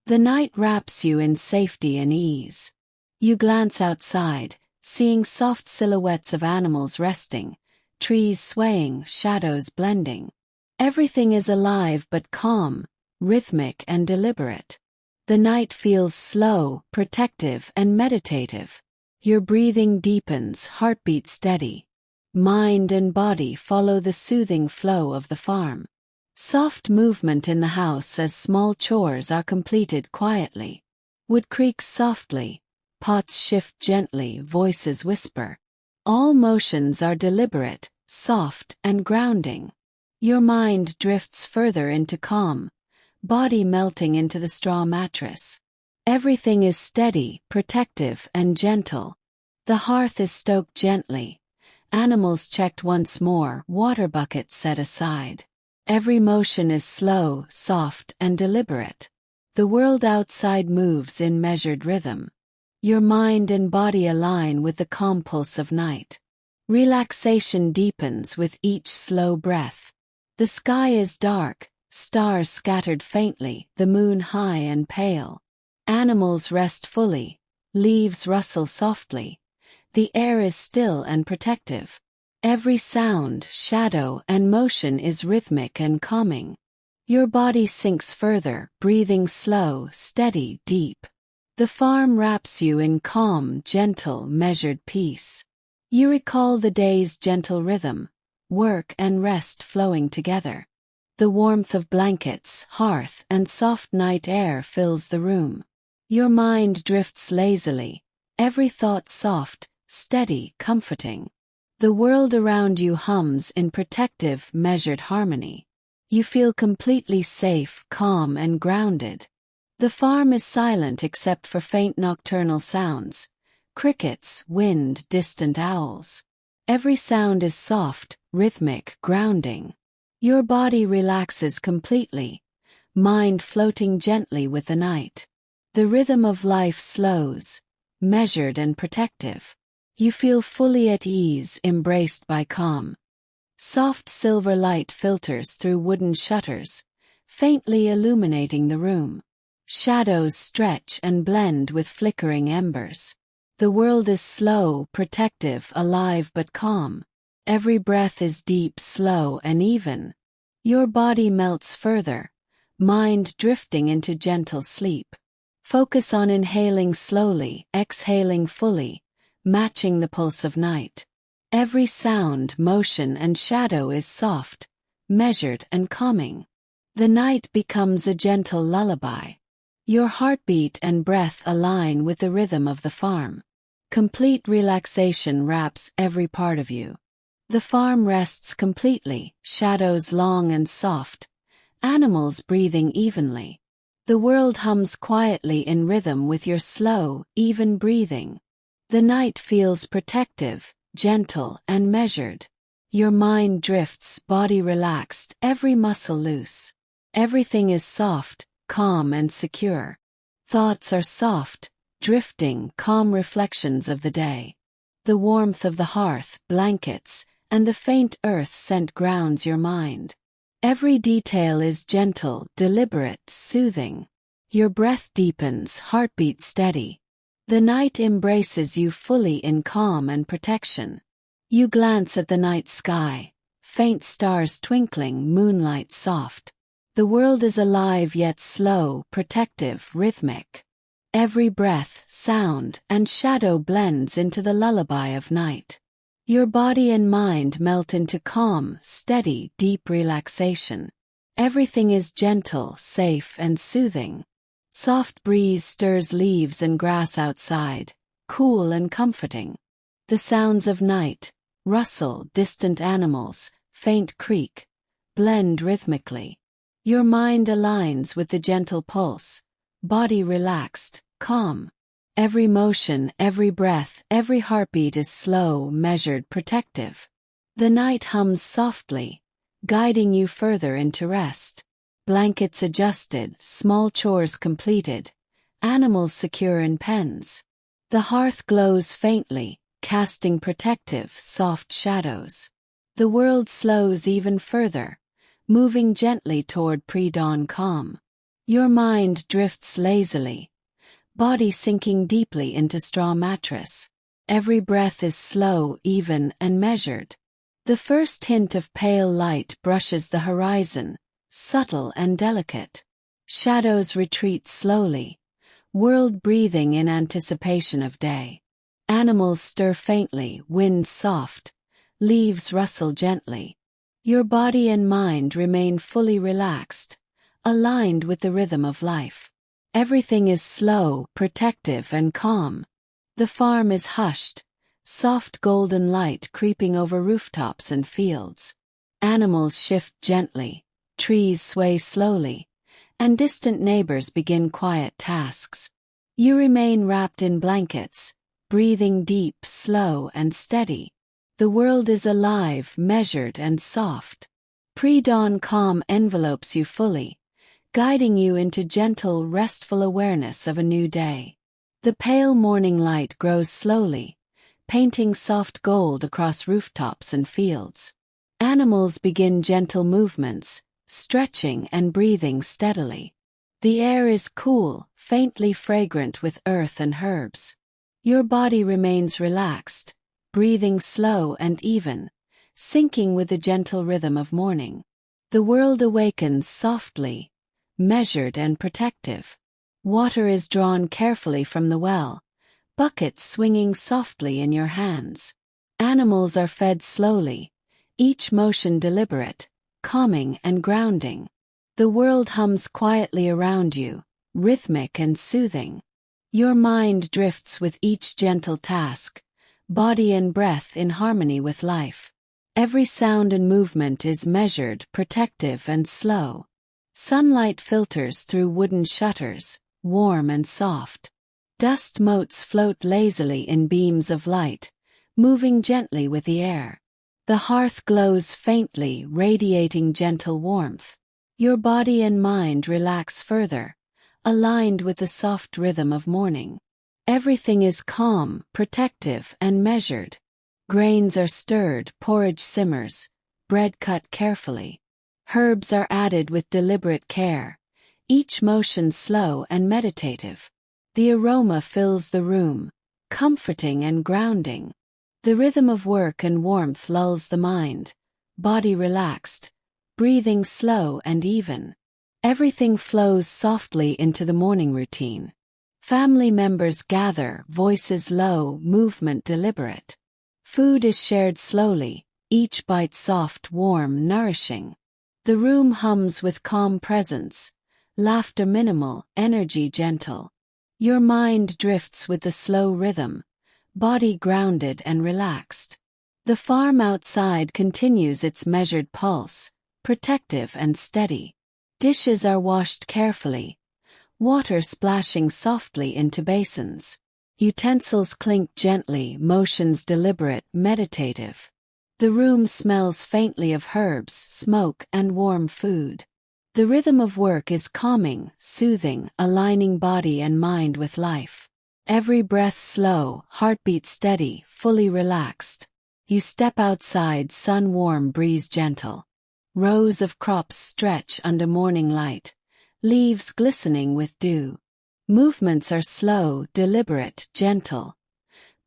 The night wraps you in safety and ease. You glance outside, seeing soft silhouettes of animals resting, trees swaying, shadows blending. Everything is alive but calm, rhythmic and deliberate. The night feels slow, protective, and meditative. Your breathing deepens, heartbeat steady. Mind and body follow the soothing flow of the farm. Soft movement in the house as small chores are completed quietly. Wood creaks softly, pots shift gently, voices whisper. All motions are deliberate, soft, and grounding. Your mind drifts further into calm, body melting into the straw mattress. Everything is steady, protective, and gentle. The hearth is stoked gently, animals checked once more, water buckets set aside. Every motion is slow, soft, and deliberate. The world outside moves in measured rhythm. Your mind and body align with the calm pulse of night. Relaxation deepens with each slow breath. The sky is dark, stars scattered faintly, the moon high and pale. Animals rest fully, leaves rustle softly. The air is still and protective. Every sound, shadow, and motion is rhythmic and calming. Your body sinks further, breathing slow, steady, deep. The farm wraps you in calm, gentle, measured peace. You recall the day's gentle rhythm, work and rest flowing together. The warmth of blankets, hearth, and soft night air fills the room. Your mind drifts lazily, every thought soft, steady, comforting. The world around you hums in protective, measured harmony. You feel completely safe, calm, and grounded. The farm is silent except for faint nocturnal sounds, crickets, wind, distant owls. Every sound is soft, rhythmic, grounding. Your body relaxes completely, mind floating gently with the night. The rhythm of life slows, measured and protective. You feel fully at ease, embraced by calm. Soft silver light filters through wooden shutters, faintly illuminating the room. Shadows stretch and blend with flickering embers. The world is slow, protective, alive but calm. Every breath is deep, slow, and even. Your body melts further, mind drifting into gentle sleep. Focus on inhaling slowly, exhaling fully, matching the pulse of night. Every sound, motion, and shadow is soft, measured, and calming. The night becomes a gentle lullaby. Your heartbeat and breath align with the rhythm of the farm. Complete relaxation wraps every part of you. The farm rests completely, shadows long and soft, animals breathing evenly. The world hums quietly in rhythm with your slow, even breathing. The night feels protective, gentle, and measured. Your mind drifts, body relaxed, every muscle loose. Everything is soft, calm, and secure. Thoughts are soft, drifting, calm reflections of the day. The warmth of the hearth, blankets, and the faint earth scent grounds your mind. Every detail is gentle, deliberate, soothing. Your breath deepens, heartbeat steady. The night embraces you fully in calm and protection. You glance at the night sky, faint stars twinkling, moonlight soft. The world is alive yet slow, protective, rhythmic. Every breath, sound, and shadow blends into the lullaby of night. Your body and mind melt into calm, steady, deep relaxation. Everything is gentle, safe, and soothing. Soft breeze stirs leaves and grass outside, cool and comforting. The sounds of night, rustle, distant animals, faint creak, blend rhythmically. Your mind aligns with the gentle pulse, body relaxed, calm. Every motion, every breath, every heartbeat is slow, measured, protective. The night hums softly, guiding you further into rest. Blankets adjusted, small chores completed, animals secure in pens. The hearth glows faintly, casting protective, soft shadows. The world slows even further, moving gently toward pre-dawn calm. Your mind drifts lazily, body sinking deeply into straw mattress. Every breath is slow, even, and measured. The first hint of pale light brushes the horizon, subtle and delicate. Shadows retreat slowly, world breathing in anticipation of day. Animals stir faintly, wind soft, leaves rustle gently. Your body and mind remain fully relaxed, aligned with the rhythm of life. Everything is slow, protective, and calm. The farm is hushed, soft golden light creeping over rooftops and fields. Animals shift gently, trees sway slowly, and distant neighbors begin quiet tasks. You remain wrapped in blankets, breathing deep, slow, and steady. The world is alive, measured, and soft. Pre-dawn calm envelopes you fully, guiding you into gentle, restful awareness of a new day. The pale morning light grows slowly, painting soft gold across rooftops and fields. Animals begin gentle movements, stretching and breathing steadily. The air is cool, faintly fragrant with earth and herbs. Your body remains relaxed, breathing slow and even, syncing with the gentle rhythm of morning. The world awakens softly, measured and protective. Water is drawn carefully from the well, buckets swinging softly in your hands. Animals are fed slowly, each motion deliberate, calming and grounding. The world hums quietly around you, rhythmic and soothing. Your mind drifts with each gentle task, body and breath in harmony with life. Every sound and movement is measured, protective and slow. Sunlight filters through wooden shutters, warm and soft. Dust motes float lazily in beams of light, moving gently with the air. The hearth glows faintly, radiating gentle warmth. Your body and mind relax further, aligned with the soft rhythm of morning. Everything is calm, protective, and measured. Grains are stirred, porridge simmers, bread cut carefully. Herbs are added with deliberate care, each motion slow and meditative. The aroma fills the room, comforting and grounding. The rhythm of work and warmth lulls the mind, body relaxed, breathing slow and even. Everything flows softly into the morning routine. Family members gather, voices low, movement deliberate. Food is shared slowly, each bite soft, warm, nourishing. The room hums with calm presence, laughter minimal, energy gentle. Your mind drifts with the slow rhythm, body grounded and relaxed. The farm outside continues its measured pulse, protective and steady. Dishes are washed carefully, water splashing softly into basins. Utensils clink gently, motions deliberate, meditative. The room smells faintly of herbs, smoke, and warm food. The rhythm of work is calming, soothing, aligning body and mind with life. Every breath slow, heartbeat steady, fully relaxed. You step outside, sun warm, breeze gentle. Rows of crops stretch under morning light, leaves glistening with dew. Movements are slow, deliberate, gentle.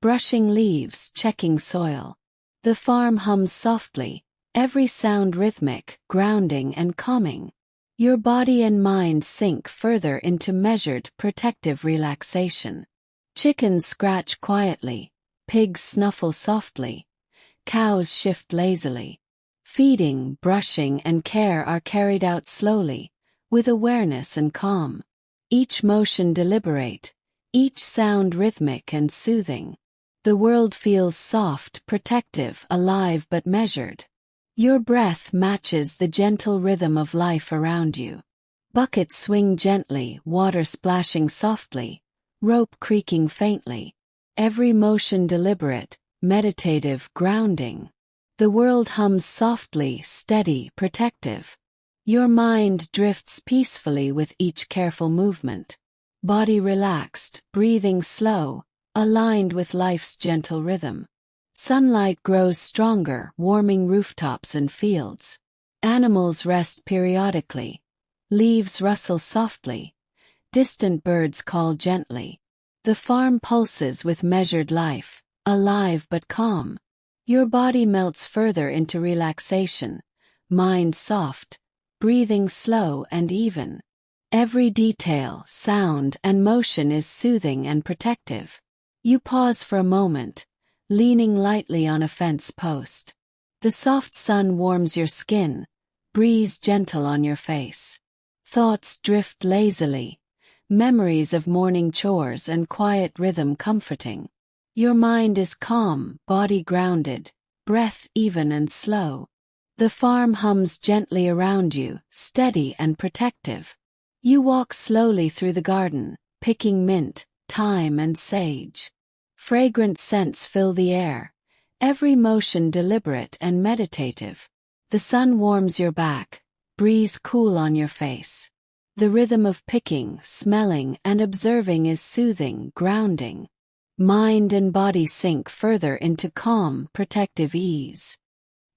Brushing leaves, checking soil. The farm hums softly, every sound rhythmic, grounding and calming. Your body and mind sink further into measured, protective relaxation. Chickens scratch quietly, pigs snuffle softly, cows shift lazily. Feeding, brushing, and care are carried out slowly, with awareness and calm. Each motion deliberate, each sound rhythmic and soothing. The world feels soft, protective, alive but measured. Your breath matches the gentle rhythm of life around you. Buckets swing gently, water splashing softly, rope creaking faintly. Every motion deliberate, meditative, grounding. The world hums softly, steady, protective. Your mind drifts peacefully with each careful movement. Body relaxed, breathing slow, aligned with life's gentle rhythm. Sunlight grows stronger, warming rooftops and fields. Animals rest periodically. Leaves rustle softly. Distant birds call gently. The farm pulses with measured life, alive but calm. Your body melts further into relaxation, mind soft, breathing slow and even. Every detail, sound, and motion is soothing and protective. You pause for a moment, leaning lightly on a fence post. The soft sun warms your skin, breeze gentle on your face. Thoughts drift lazily, memories of morning chores and quiet rhythm comforting. Your mind is calm, body grounded, breath even and slow. The farm hums gently around you, steady and protective. You walk slowly through the garden, picking mint, thyme and sage. Fragrant scents fill the air, every motion deliberate and meditative. The sun warms your back, breeze cool on your face. The rhythm of picking, smelling, and observing is soothing, grounding. Mind and body sink further into calm, protective ease.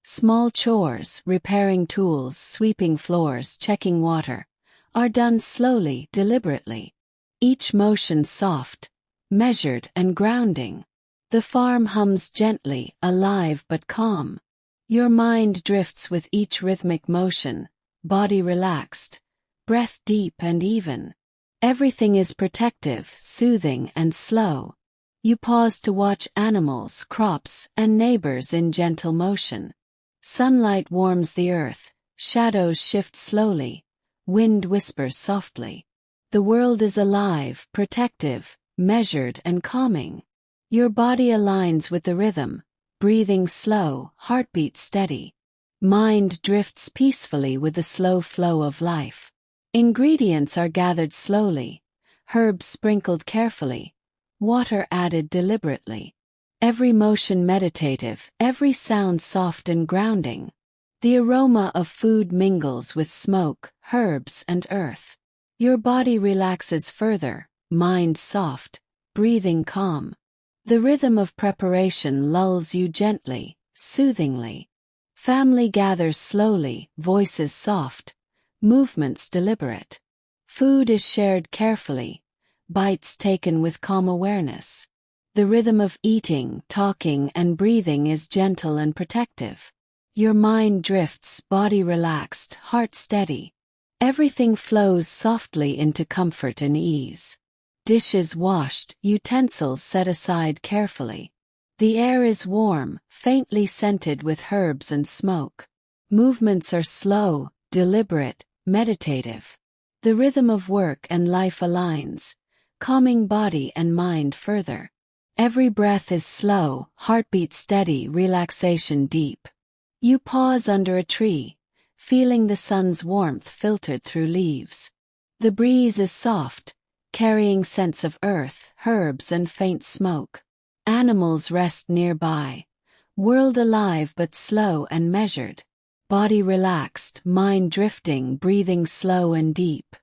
Small chores, repairing tools, sweeping floors, checking water, are done slowly, deliberately. Each motion soft, measured and grounding. The farm hums gently, alive but calm. Your mind drifts with each rhythmic motion, body relaxed, breath deep and even. Everything is protective, soothing and slow. You pause to watch animals, crops, and neighbors in gentle motion. Sunlight warms the earth, shadows shift slowly, wind whispers softly. The world is alive, protective, measured and calming. Your body aligns with the rhythm, breathing slow, heartbeat steady. Mind drifts peacefully with the slow flow of life. Ingredients are gathered slowly, herbs sprinkled carefully, water added deliberately. Every motion meditative, every sound soft and grounding. The aroma of food mingles with smoke, herbs and earth. Your body relaxes further, mind soft, breathing calm. The rhythm of preparation lulls you gently, soothingly. Family gathers slowly, voices soft, movements deliberate. Food is shared carefully, bites taken with calm awareness. The rhythm of eating, talking, and breathing is gentle and protective. Your mind drifts, body relaxed, heart steady. Everything flows softly into comfort and ease. Dishes washed, utensils set aside carefully. The air is warm, faintly scented with herbs and smoke. Movements are slow, deliberate, meditative. The rhythm of work and life aligns, calming body and mind further. Every breath is slow, heartbeat steady, relaxation deep. You pause under a tree, feeling the sun's warmth filtered through leaves. The breeze is soft, carrying scents of earth, herbs and faint smoke. Animals rest nearby, world alive but slow and measured. Body relaxed, mind drifting, breathing slow and deep.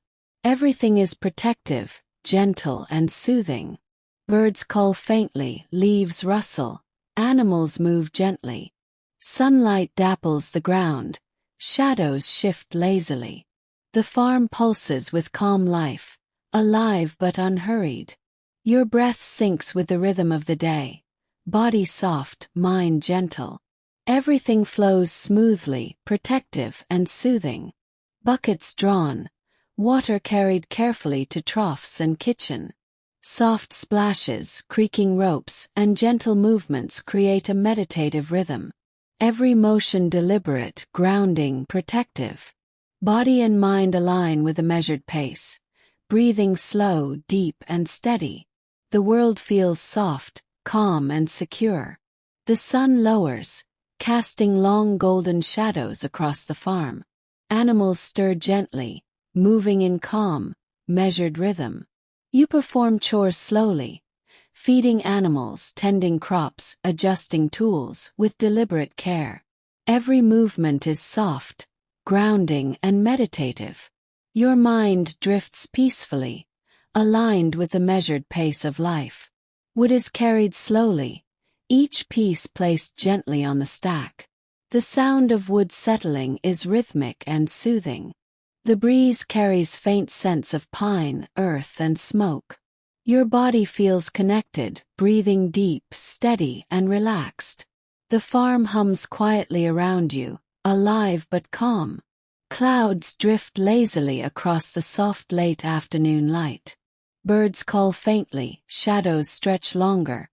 Everything is protective, gentle and soothing. Birds call faintly, leaves rustle, animals move gently. Sunlight dapples the ground, shadows shift lazily. The farm pulses with calm life, alive but unhurried. Your breath syncs with the rhythm of the day, body soft, mind gentle. Everything flows smoothly, protective and soothing. Buckets drawn, water carried carefully to troughs and kitchen. Soft splashes, creaking ropes, and gentle movements create a meditative rhythm. Every motion deliberate, grounding, protective. Body and mind align with a measured pace, breathing slow, deep, and steady. The world feels soft, calm, and secure. The sun lowers, casting long golden shadows across the farm. Animals stir gently, moving in calm, measured rhythm. You perform chores slowly, feeding animals, tending crops, adjusting tools with deliberate care. Every movement is soft, grounding, and meditative. Your mind drifts peacefully, aligned with the measured pace of life. Wood is carried slowly, each piece placed gently on the stack. The sound of wood settling is rhythmic and soothing. The breeze carries faint scents of pine, earth, and smoke. Your body feels connected, breathing deep, steady, and relaxed. The farm hums quietly around you, alive but calm. Clouds drift lazily across the soft late afternoon light. Birds call faintly, shadows stretch longer.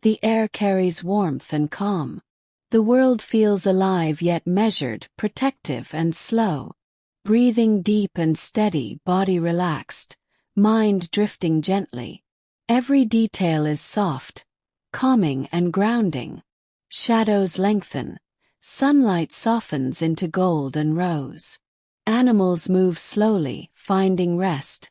The air carries warmth and calm. The world feels alive yet measured, protective and slow. Breathing deep and steady, body relaxed, mind drifting gently. Every detail is soft, calming and grounding. Shadows lengthen, sunlight softens into gold and rose. Animals move slowly, finding rest.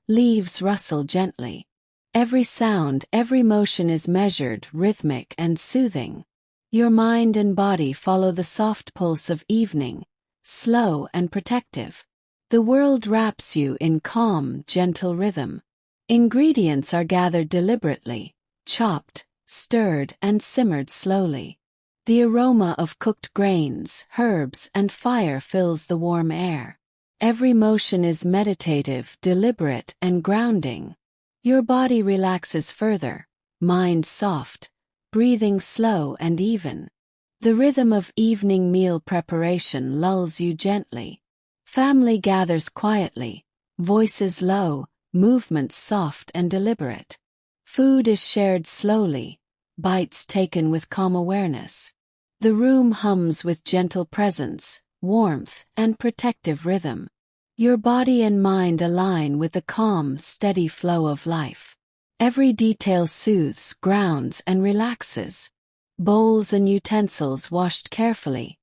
Leaves rustle gently. Every sound, every motion is measured, rhythmic and soothing. Your mind and body follow the soft pulse of evening, slow and protective. The world wraps you in calm, gentle rhythm. Ingredients are gathered deliberately, chopped, stirred, and simmered slowly. The aroma of cooked grains, herbs, and fire fills the warm air. Every motion is meditative, deliberate, and grounding. Your body relaxes further, mind soft, breathing slow and even. The rhythm of evening meal preparation lulls you gently. Family gathers quietly, voices low, movements soft and deliberate. Food is shared slowly, bites taken with calm awareness. The room hums with gentle presence, warmth, and protective rhythm. Your body and mind align with the calm, steady flow of life. Every detail soothes, grounds, and relaxes. Bowls and utensils washed carefully,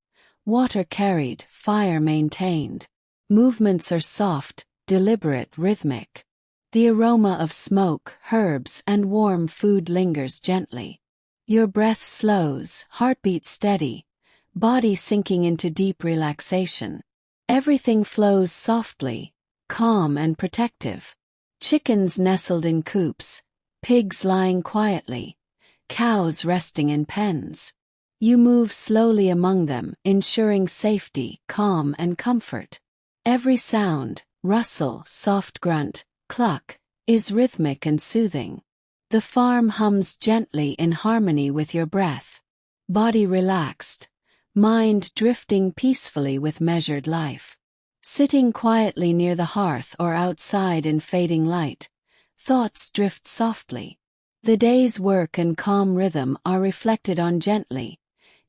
water carried, fire maintained. Movements are soft, deliberate, rhythmic. The aroma of smoke, herbs, and warm food lingers gently. Your breath slows, heartbeat steady, body sinking into deep relaxation. Everything flows softly, calm and protective. Chickens nestled in coops, pigs lying quietly, cows resting in pens. You move slowly among them, ensuring safety, calm, and comfort. Every sound, rustle, soft grunt, cluck, is rhythmic and soothing. The farm hums gently in harmony with your breath. Body relaxed, mind drifting peacefully with measured life. Sitting quietly near the hearth or outside in fading light, thoughts drift softly. The day's work and calm rhythm are reflected on gently,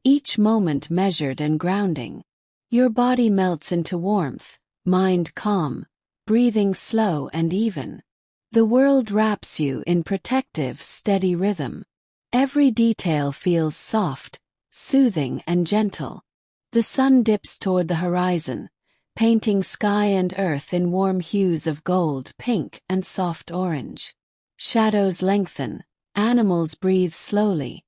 each moment measured and grounding. Your body melts into warmth, mind calm, breathing slow and even. The world wraps you in protective, steady rhythm. Every detail feels soft, soothing and gentle. The sun dips toward the horizon, painting sky and earth in warm hues of gold, pink, and soft orange. Shadows lengthen, animals breathe slowly,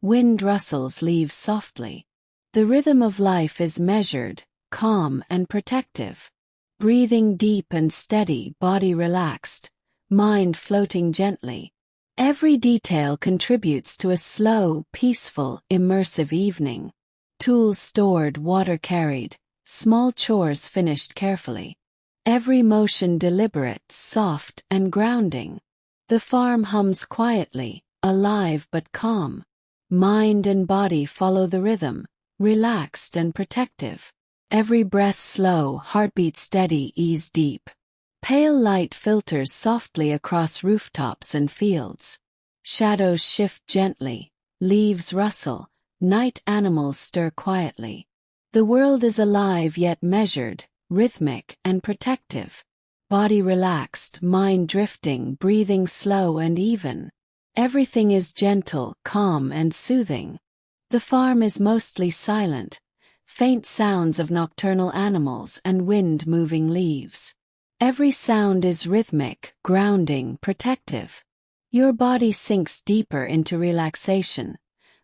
wind rustles leaves softly. The rhythm of life is measured, calm, and protective. Breathing deep and steady, body relaxed, mind floating gently. Every detail contributes to a slow, peaceful, immersive evening. Tools stored, water carried, small chores finished carefully. Every motion deliberate, soft, and grounding. The farm hums quietly, alive but calm. Mind and body follow the rhythm, relaxed and protective. Every breath slow, heartbeat steady, ease deep. Pale light filters softly across rooftops and fields. Shadows shift gently, leaves rustle, night animals stir quietly. The world is alive yet measured, rhythmic and protective. Body relaxed, mind drifting, breathing slow and even. Everything is gentle, calm and soothing. The farm is mostly silent, faint sounds of nocturnal animals and wind moving leaves. Every sound is rhythmic, grounding, protective. Your body sinks deeper into relaxation,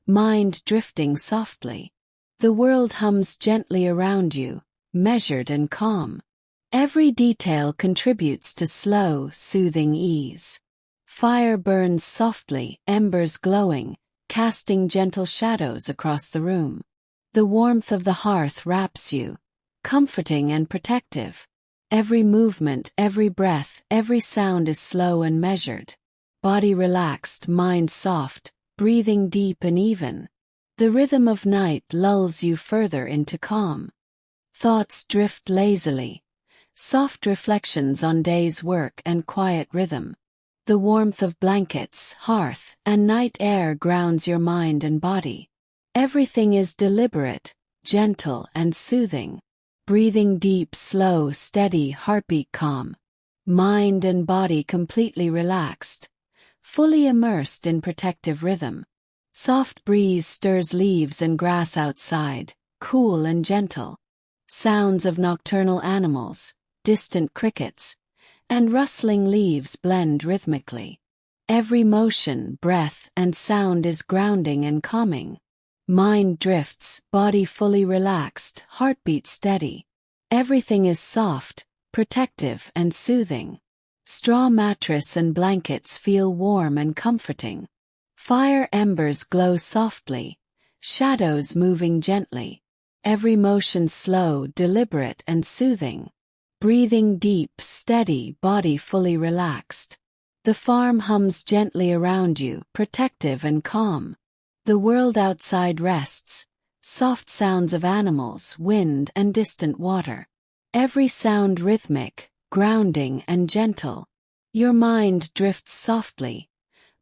mind drifting softly. The world hums gently around you, measured and calm. Every detail contributes to slow, soothing ease. Fire burns softly, embers glowing, casting gentle shadows across the room. The warmth of the hearth wraps you, comforting and protective. Every movement, every breath, every sound is slow and measured. Body relaxed, mind soft, breathing deep and even. The rhythm of night lulls you further into calm. Thoughts drift lazily, soft reflections on day's work and quiet rhythm. The warmth of blankets, hearth, and night air grounds your mind and body. Everything is deliberate, gentle, and soothing. Breathing deep, slow, steady, heartbeat calm. Mind and body completely relaxed, fully immersed in protective rhythm. Soft breeze stirs leaves and grass outside, cool and gentle. Sounds of nocturnal animals, distant crickets, and rustling leaves blend rhythmically. Every motion, breath, and sound is grounding and calming. Mind drifts, body fully relaxed, heartbeat steady. Everything is soft, protective, and soothing. Straw mattress and blankets feel warm and comforting. Fire embers glow softly, shadows moving gently. Every motion slow, deliberate and soothing. Breathing deep, steady, body fully relaxed. The farm hums gently around you, protective and calm. The world outside rests. Soft sounds of animals, wind and distant water. Every sound rhythmic, grounding and gentle. Your mind drifts softly,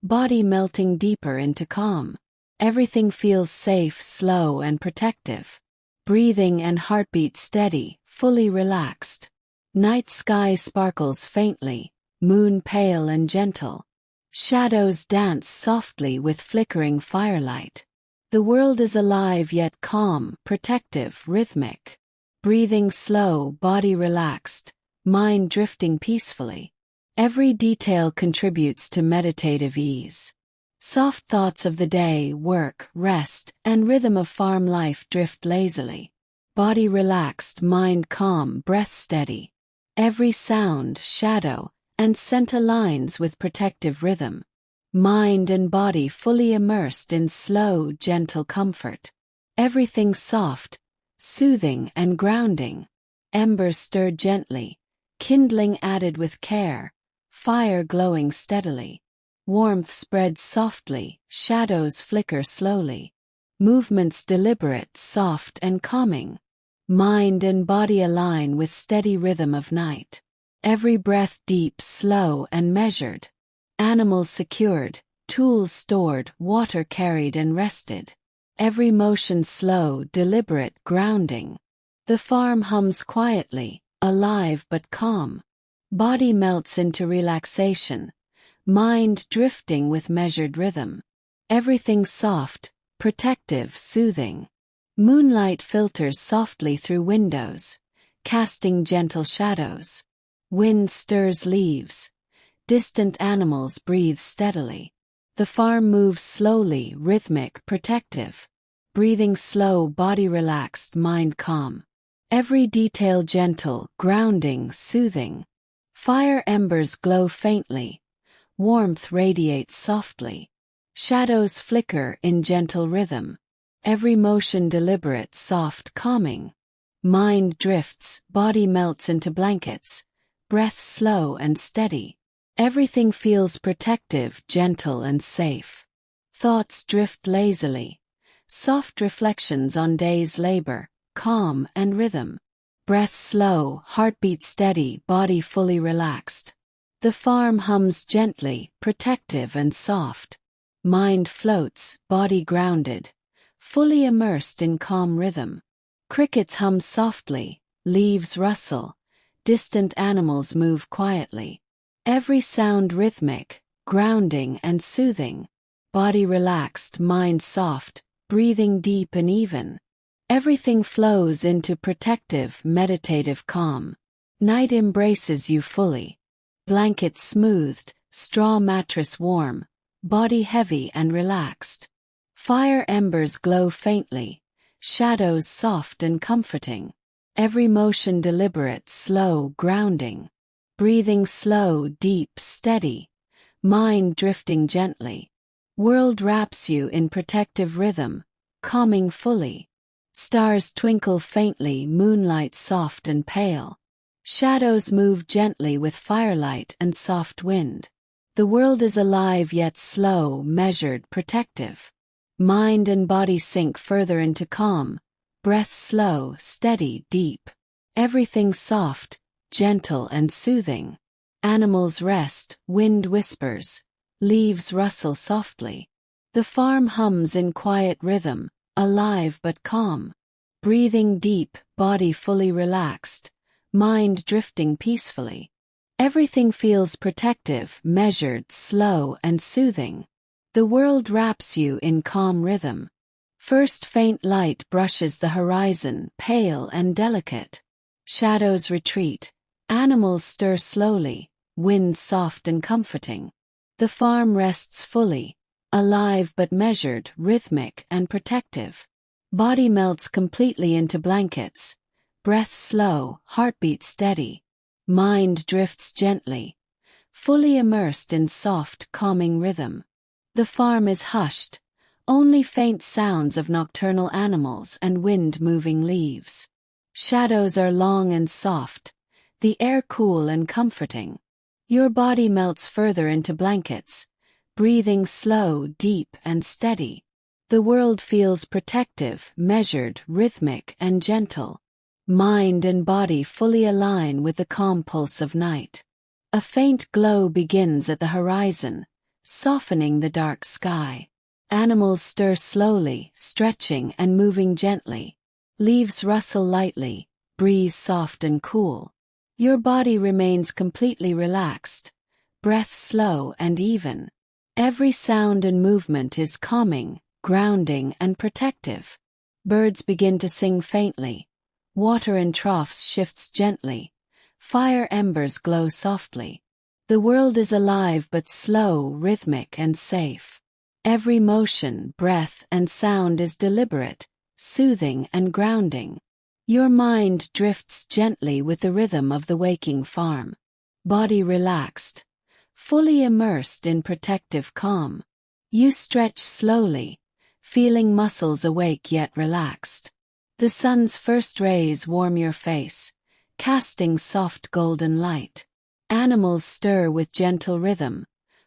body melting deeper into calm. Everything feels safe, slow and protective. Breathing and heartbeat steady, fully relaxed. Night sky sparkles faintly, moon pale and gentle. Shadows dance softly with flickering firelight. The world is alive yet calm, protective, rhythmic. Breathing slow, body relaxed, mind drifting peacefully. Every detail contributes to meditative ease. Soft thoughts of the day, work, rest, and rhythm of farm life drift lazily. Body relaxed, mind calm, breath steady. Every sound, shadow, and scent aligns with protective rhythm. Mind and body fully immersed in slow, gentle comfort. Everything soft, soothing and grounding. Embers stirred gently, kindling added with care, fire glowing steadily. Warmth spreads softly, shadows flicker slowly. Movements deliberate, soft and calming. Mind and body align with steady rhythm of night. Every breath deep, slow and measured. Animals secured, tools stored, water carried and rested. Every motion slow, deliberate, grounding. The farm hums quietly, alive but calm. Body melts into relaxation, mind drifting with measured rhythm. Everything soft, protective, soothing. Moonlight filters softly through windows, casting gentle shadows. Wind stirs leaves. Distant animals breathe steadily. The farm moves slowly, rhythmic, protective. Breathing slow, body relaxed, mind calm. Every detail gentle, grounding, soothing. Fire embers glow faintly. Warmth radiates softly. Shadows flicker in gentle rhythm. Every motion deliberate, soft, calming. Mind drifts, body melts into blankets. Breath slow and steady. Everything feels protective, gentle and safe. Thoughts drift lazily. Soft reflections on day's labor, calm and rhythm. Breath slow, heartbeat steady, body fully relaxed. The farm hums gently, protective and soft. Mind floats, body grounded, fully immersed in calm rhythm. Crickets hum softly, leaves rustle, distant animals move quietly. Every sound rhythmic, grounding and soothing. Body relaxed, mind soft, breathing deep and even. Everything flows into protective, meditative calm. Night embraces you fully. Blankets smoothed, straw mattress warm, body heavy and relaxed. Fire embers glow faintly, shadows soft and comforting. Every motion deliberate, slow, grounding. Breathing slow, deep, steady. Mind drifting gently. World wraps you in protective rhythm, calming fully. Stars twinkle faintly, moonlight soft and pale. Shadows move gently with firelight and soft wind. The world is alive yet slow, measured, protective. Mind and body sink further into calm. Breath slow, steady, deep. Everything soft, gentle and soothing. Animals rest, wind whispers, leaves rustle softly. The farm hums in quiet rhythm, alive but calm. Breathing deep, body fully relaxed, mind drifting peacefully. Everything feels protective, measured, slow and soothing. The world wraps you in calm rhythm. First faint light brushes the horizon, pale and delicate. Shadows retreat. Animals stir slowly, wind soft and comforting. The farm rests fully, alive but measured, rhythmic and protective. Body melts completely into blankets. Breath slow, heartbeat steady. Mind drifts gently, fully immersed in soft, calming rhythm. The farm is hushed, Only faint sounds of nocturnal animals and wind moving leaves. Shadows are long and soft, the air cool and comforting. Your body melts further into blankets, breathing slow, deep, and steady. The world feels protective, measured, rhythmic, and gentle. Mind and body fully align with the calm pulse of night. A faint glow begins at the horizon, softening the dark sky. Animals stir slowly, stretching and moving gently. Leaves rustle lightly, breeze soft and cool. Your body remains completely relaxed, breath slow and even. Every sound and movement is calming, grounding, and protective. Birds begin to sing faintly. Water in troughs shifts gently. Fire embers glow softly. The world is alive but slow, rhythmic, and safe. Every motion, breath, and sound is deliberate, soothing, and grounding. Your mind drifts gently with the rhythm of the waking farm. Body relaxed, fully immersed in protective calm. You stretch slowly, feeling muscles awake yet relaxed. The sun's first rays warm your face, casting soft golden light. Animals stir with gentle rhythm.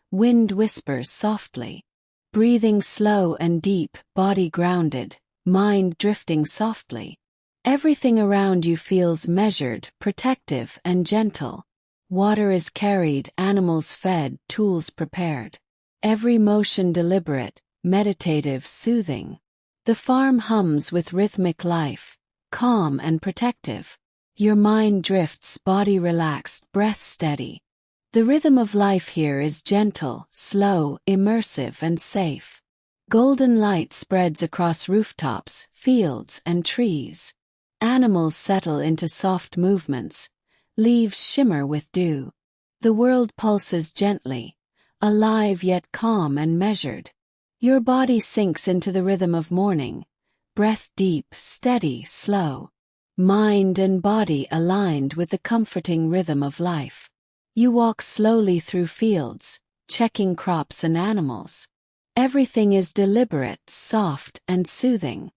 Wind whispers softly. Breathing slow and deep, body grounded, mind drifting softly. Everything around you feels measured, protective, and gentle. Water is carried, animals fed, tools prepared. Every motion deliberate, meditative, soothing. The farm hums with rhythmic life, calm and protective. Your mind drifts, body relaxed, breath steady. The rhythm of life here is gentle, slow, immersive, and safe. Golden light spreads across rooftops, fields, and trees. Animals settle into soft movements. Leaves shimmer with dew. The world pulses gently, alive yet calm and measured. Your body sinks into the rhythm of morning, breath deep, steady, slow. Mind and body aligned with the comforting rhythm of life. You walk slowly through fields, checking crops and animals. Everything is deliberate, soft, and soothing.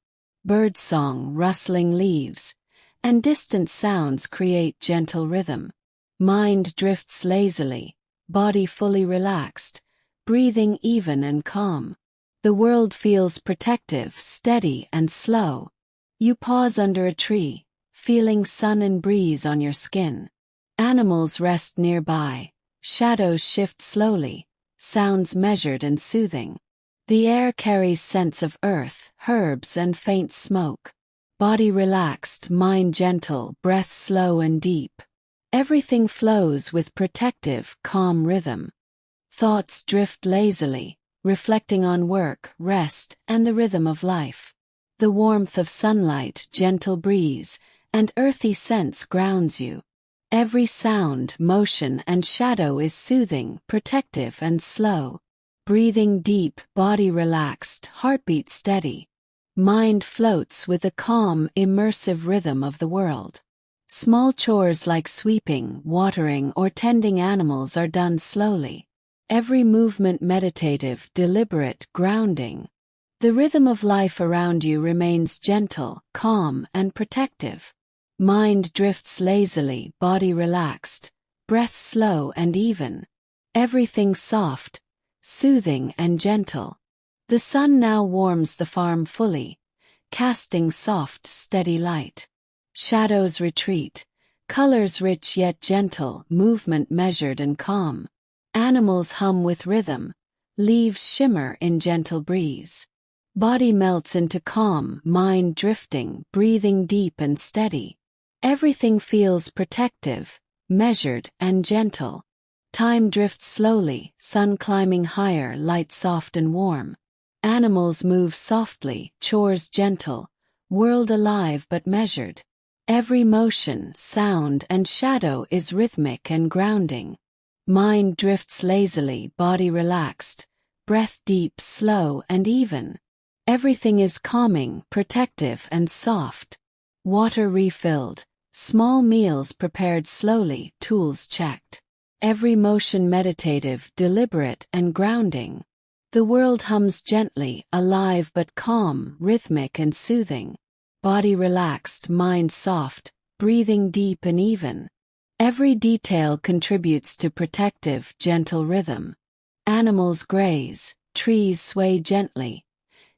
Birdsong, rustling leaves, and distant sounds create gentle rhythm. Mind drifts lazily, body fully relaxed, breathing even and calm. The world feels protective, steady, and slow. You pause under a tree, feeling sun and breeze on your skin. Animals rest nearby, shadows shift slowly, sounds measured and soothing. The air carries scents of earth, herbs, and faint smoke. Body relaxed, mind gentle, breath slow and deep. Everything flows with protective, calm rhythm. Thoughts drift lazily, reflecting on work, rest, and the rhythm of life. The warmth of sunlight, gentle breeze, and earthy scents grounds you. Every sound, motion, and shadow is soothing, protective, and slow. Breathing deep, body relaxed, heartbeat steady. Mind floats with the calm, immersive rhythm of the world. Small chores like sweeping, watering, or tending animals are done slowly. Every movement meditative, deliberate, grounding. The rhythm of life around you remains gentle, calm, and protective. Mind drifts lazily, body relaxed, breath slow and even. Everything soft, soothing, and gentle. The sun now warms the farm fully, casting soft, steady light. Shadows retreat, colors rich yet gentle, movement measured and calm. Animals hum with rhythm, leaves shimmer in gentle breeze. Body melts into calm, mind drifting, breathing deep and steady. Everything feels protective, measured, and gentle. Time drifts slowly, sun climbing higher, light soft and warm. Animals move softly, chores gentle, world alive but measured. Every motion, sound, and shadow is rhythmic and grounding. Mind drifts lazily, body relaxed, breath deep, slow, and even. Everything is calming, protective, and soft. Water refilled, small meals prepared slowly, tools checked. Every motion meditative, deliberate, and grounding. The world hums gently, alive but calm, rhythmic and soothing. Body relaxed, mind soft, breathing deep and even. Every detail contributes to protective, gentle rhythm. Animals graze, trees sway gently.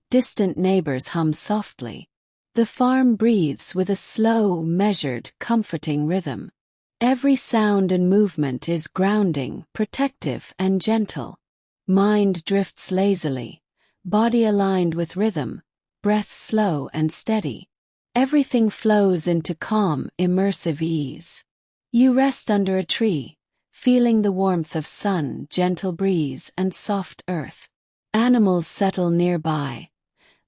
Distant neighbors hum softly. The farm breathes with a slow, measured, comforting rhythm. Every sound and movement is grounding, protective, and gentle. Mind drifts lazily, body aligned with rhythm, breath slow and steady. Everything flows into calm, immersive ease. You rest under a tree, feeling the warmth of sun, gentle breeze, and soft earth. Animals settle nearby.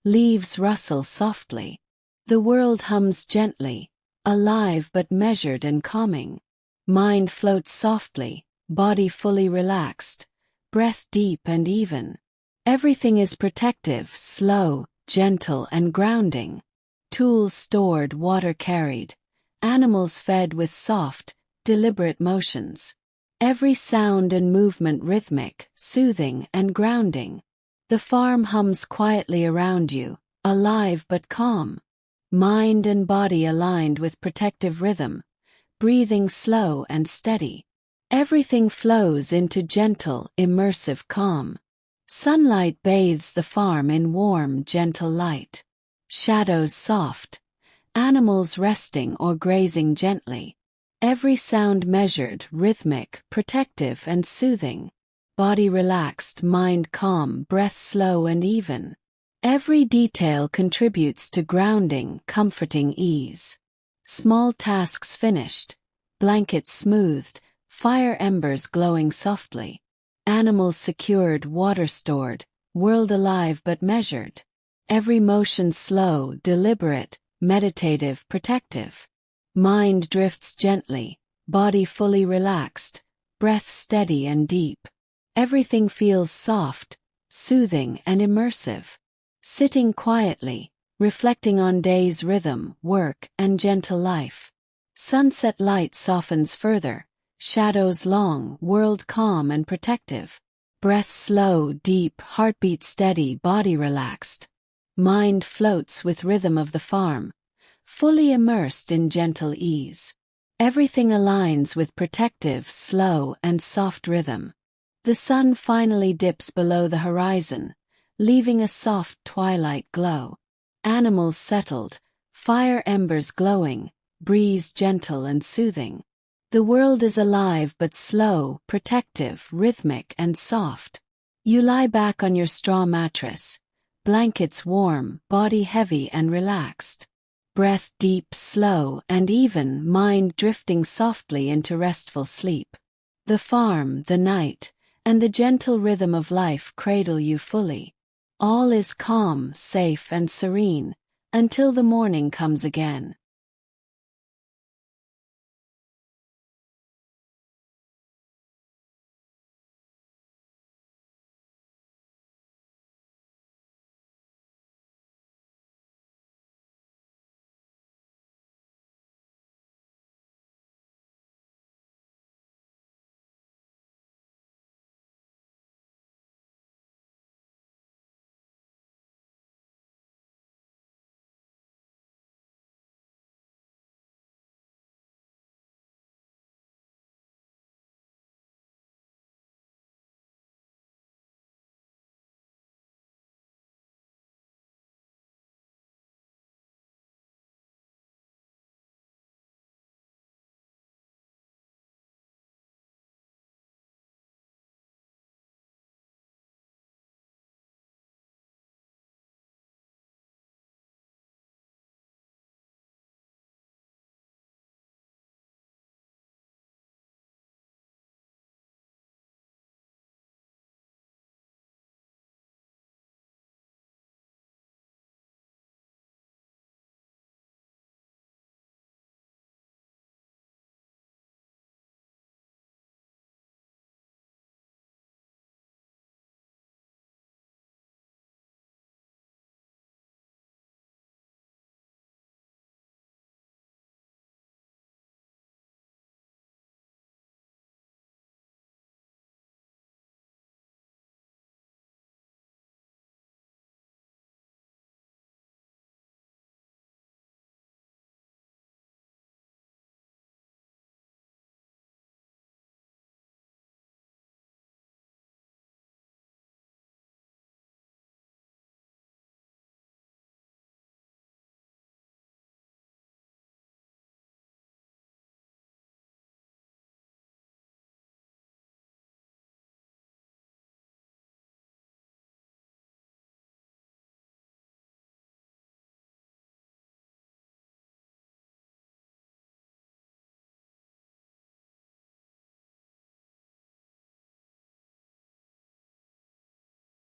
Leaves rustle softly. The world hums gently, alive but measured and calming. Mind floats softly, body fully relaxed, breath deep and even. Everything is protective, slow, gentle and grounding. Tools stored, water carried. Animals fed with soft, deliberate motions. Every sound and movement rhythmic, soothing and grounding. The farm hums quietly around you, alive but calm. Mind and body aligned with protective rhythm, breathing slow and steady. Everything flows into gentle, immersive calm. Sunlight bathes the farm in warm, gentle light. Shadows soft. Animals resting or grazing gently. Every sound measured, rhythmic, protective and soothing. Body relaxed, mind calm, breath slow and even. Every detail contributes to grounding, comforting ease. Small tasks finished. Blankets smoothed. Fire embers glowing softly. Animals secured, water stored, world alive but measured. Every motion slow, deliberate, meditative, protective. Mind drifts gently, body fully relaxed, breath steady and deep. Everything feels soft, soothing and immersive. Sitting quietly, reflecting on day's rhythm, work and gentle life. Sunset light softens further. Shadows long, world calm and protective. Breath slow, deep, heartbeat steady, body relaxed. Mind floats with rhythm of the farm, fully immersed in gentle ease. Everything aligns with protective, slow and soft rhythm. The sun finally dips below the horizon, leaving a soft twilight glow. Animals settled, fire embers glowing, breeze gentle and soothing. The world is alive but slow, protective, rhythmic and soft. You lie back on your straw mattress, blankets warm, body heavy and relaxed. Breath deep, slow and even, mind drifting softly into restful sleep. The farm, the night, and the gentle rhythm of life cradle you fully. All is calm, safe and serene, until the morning comes again.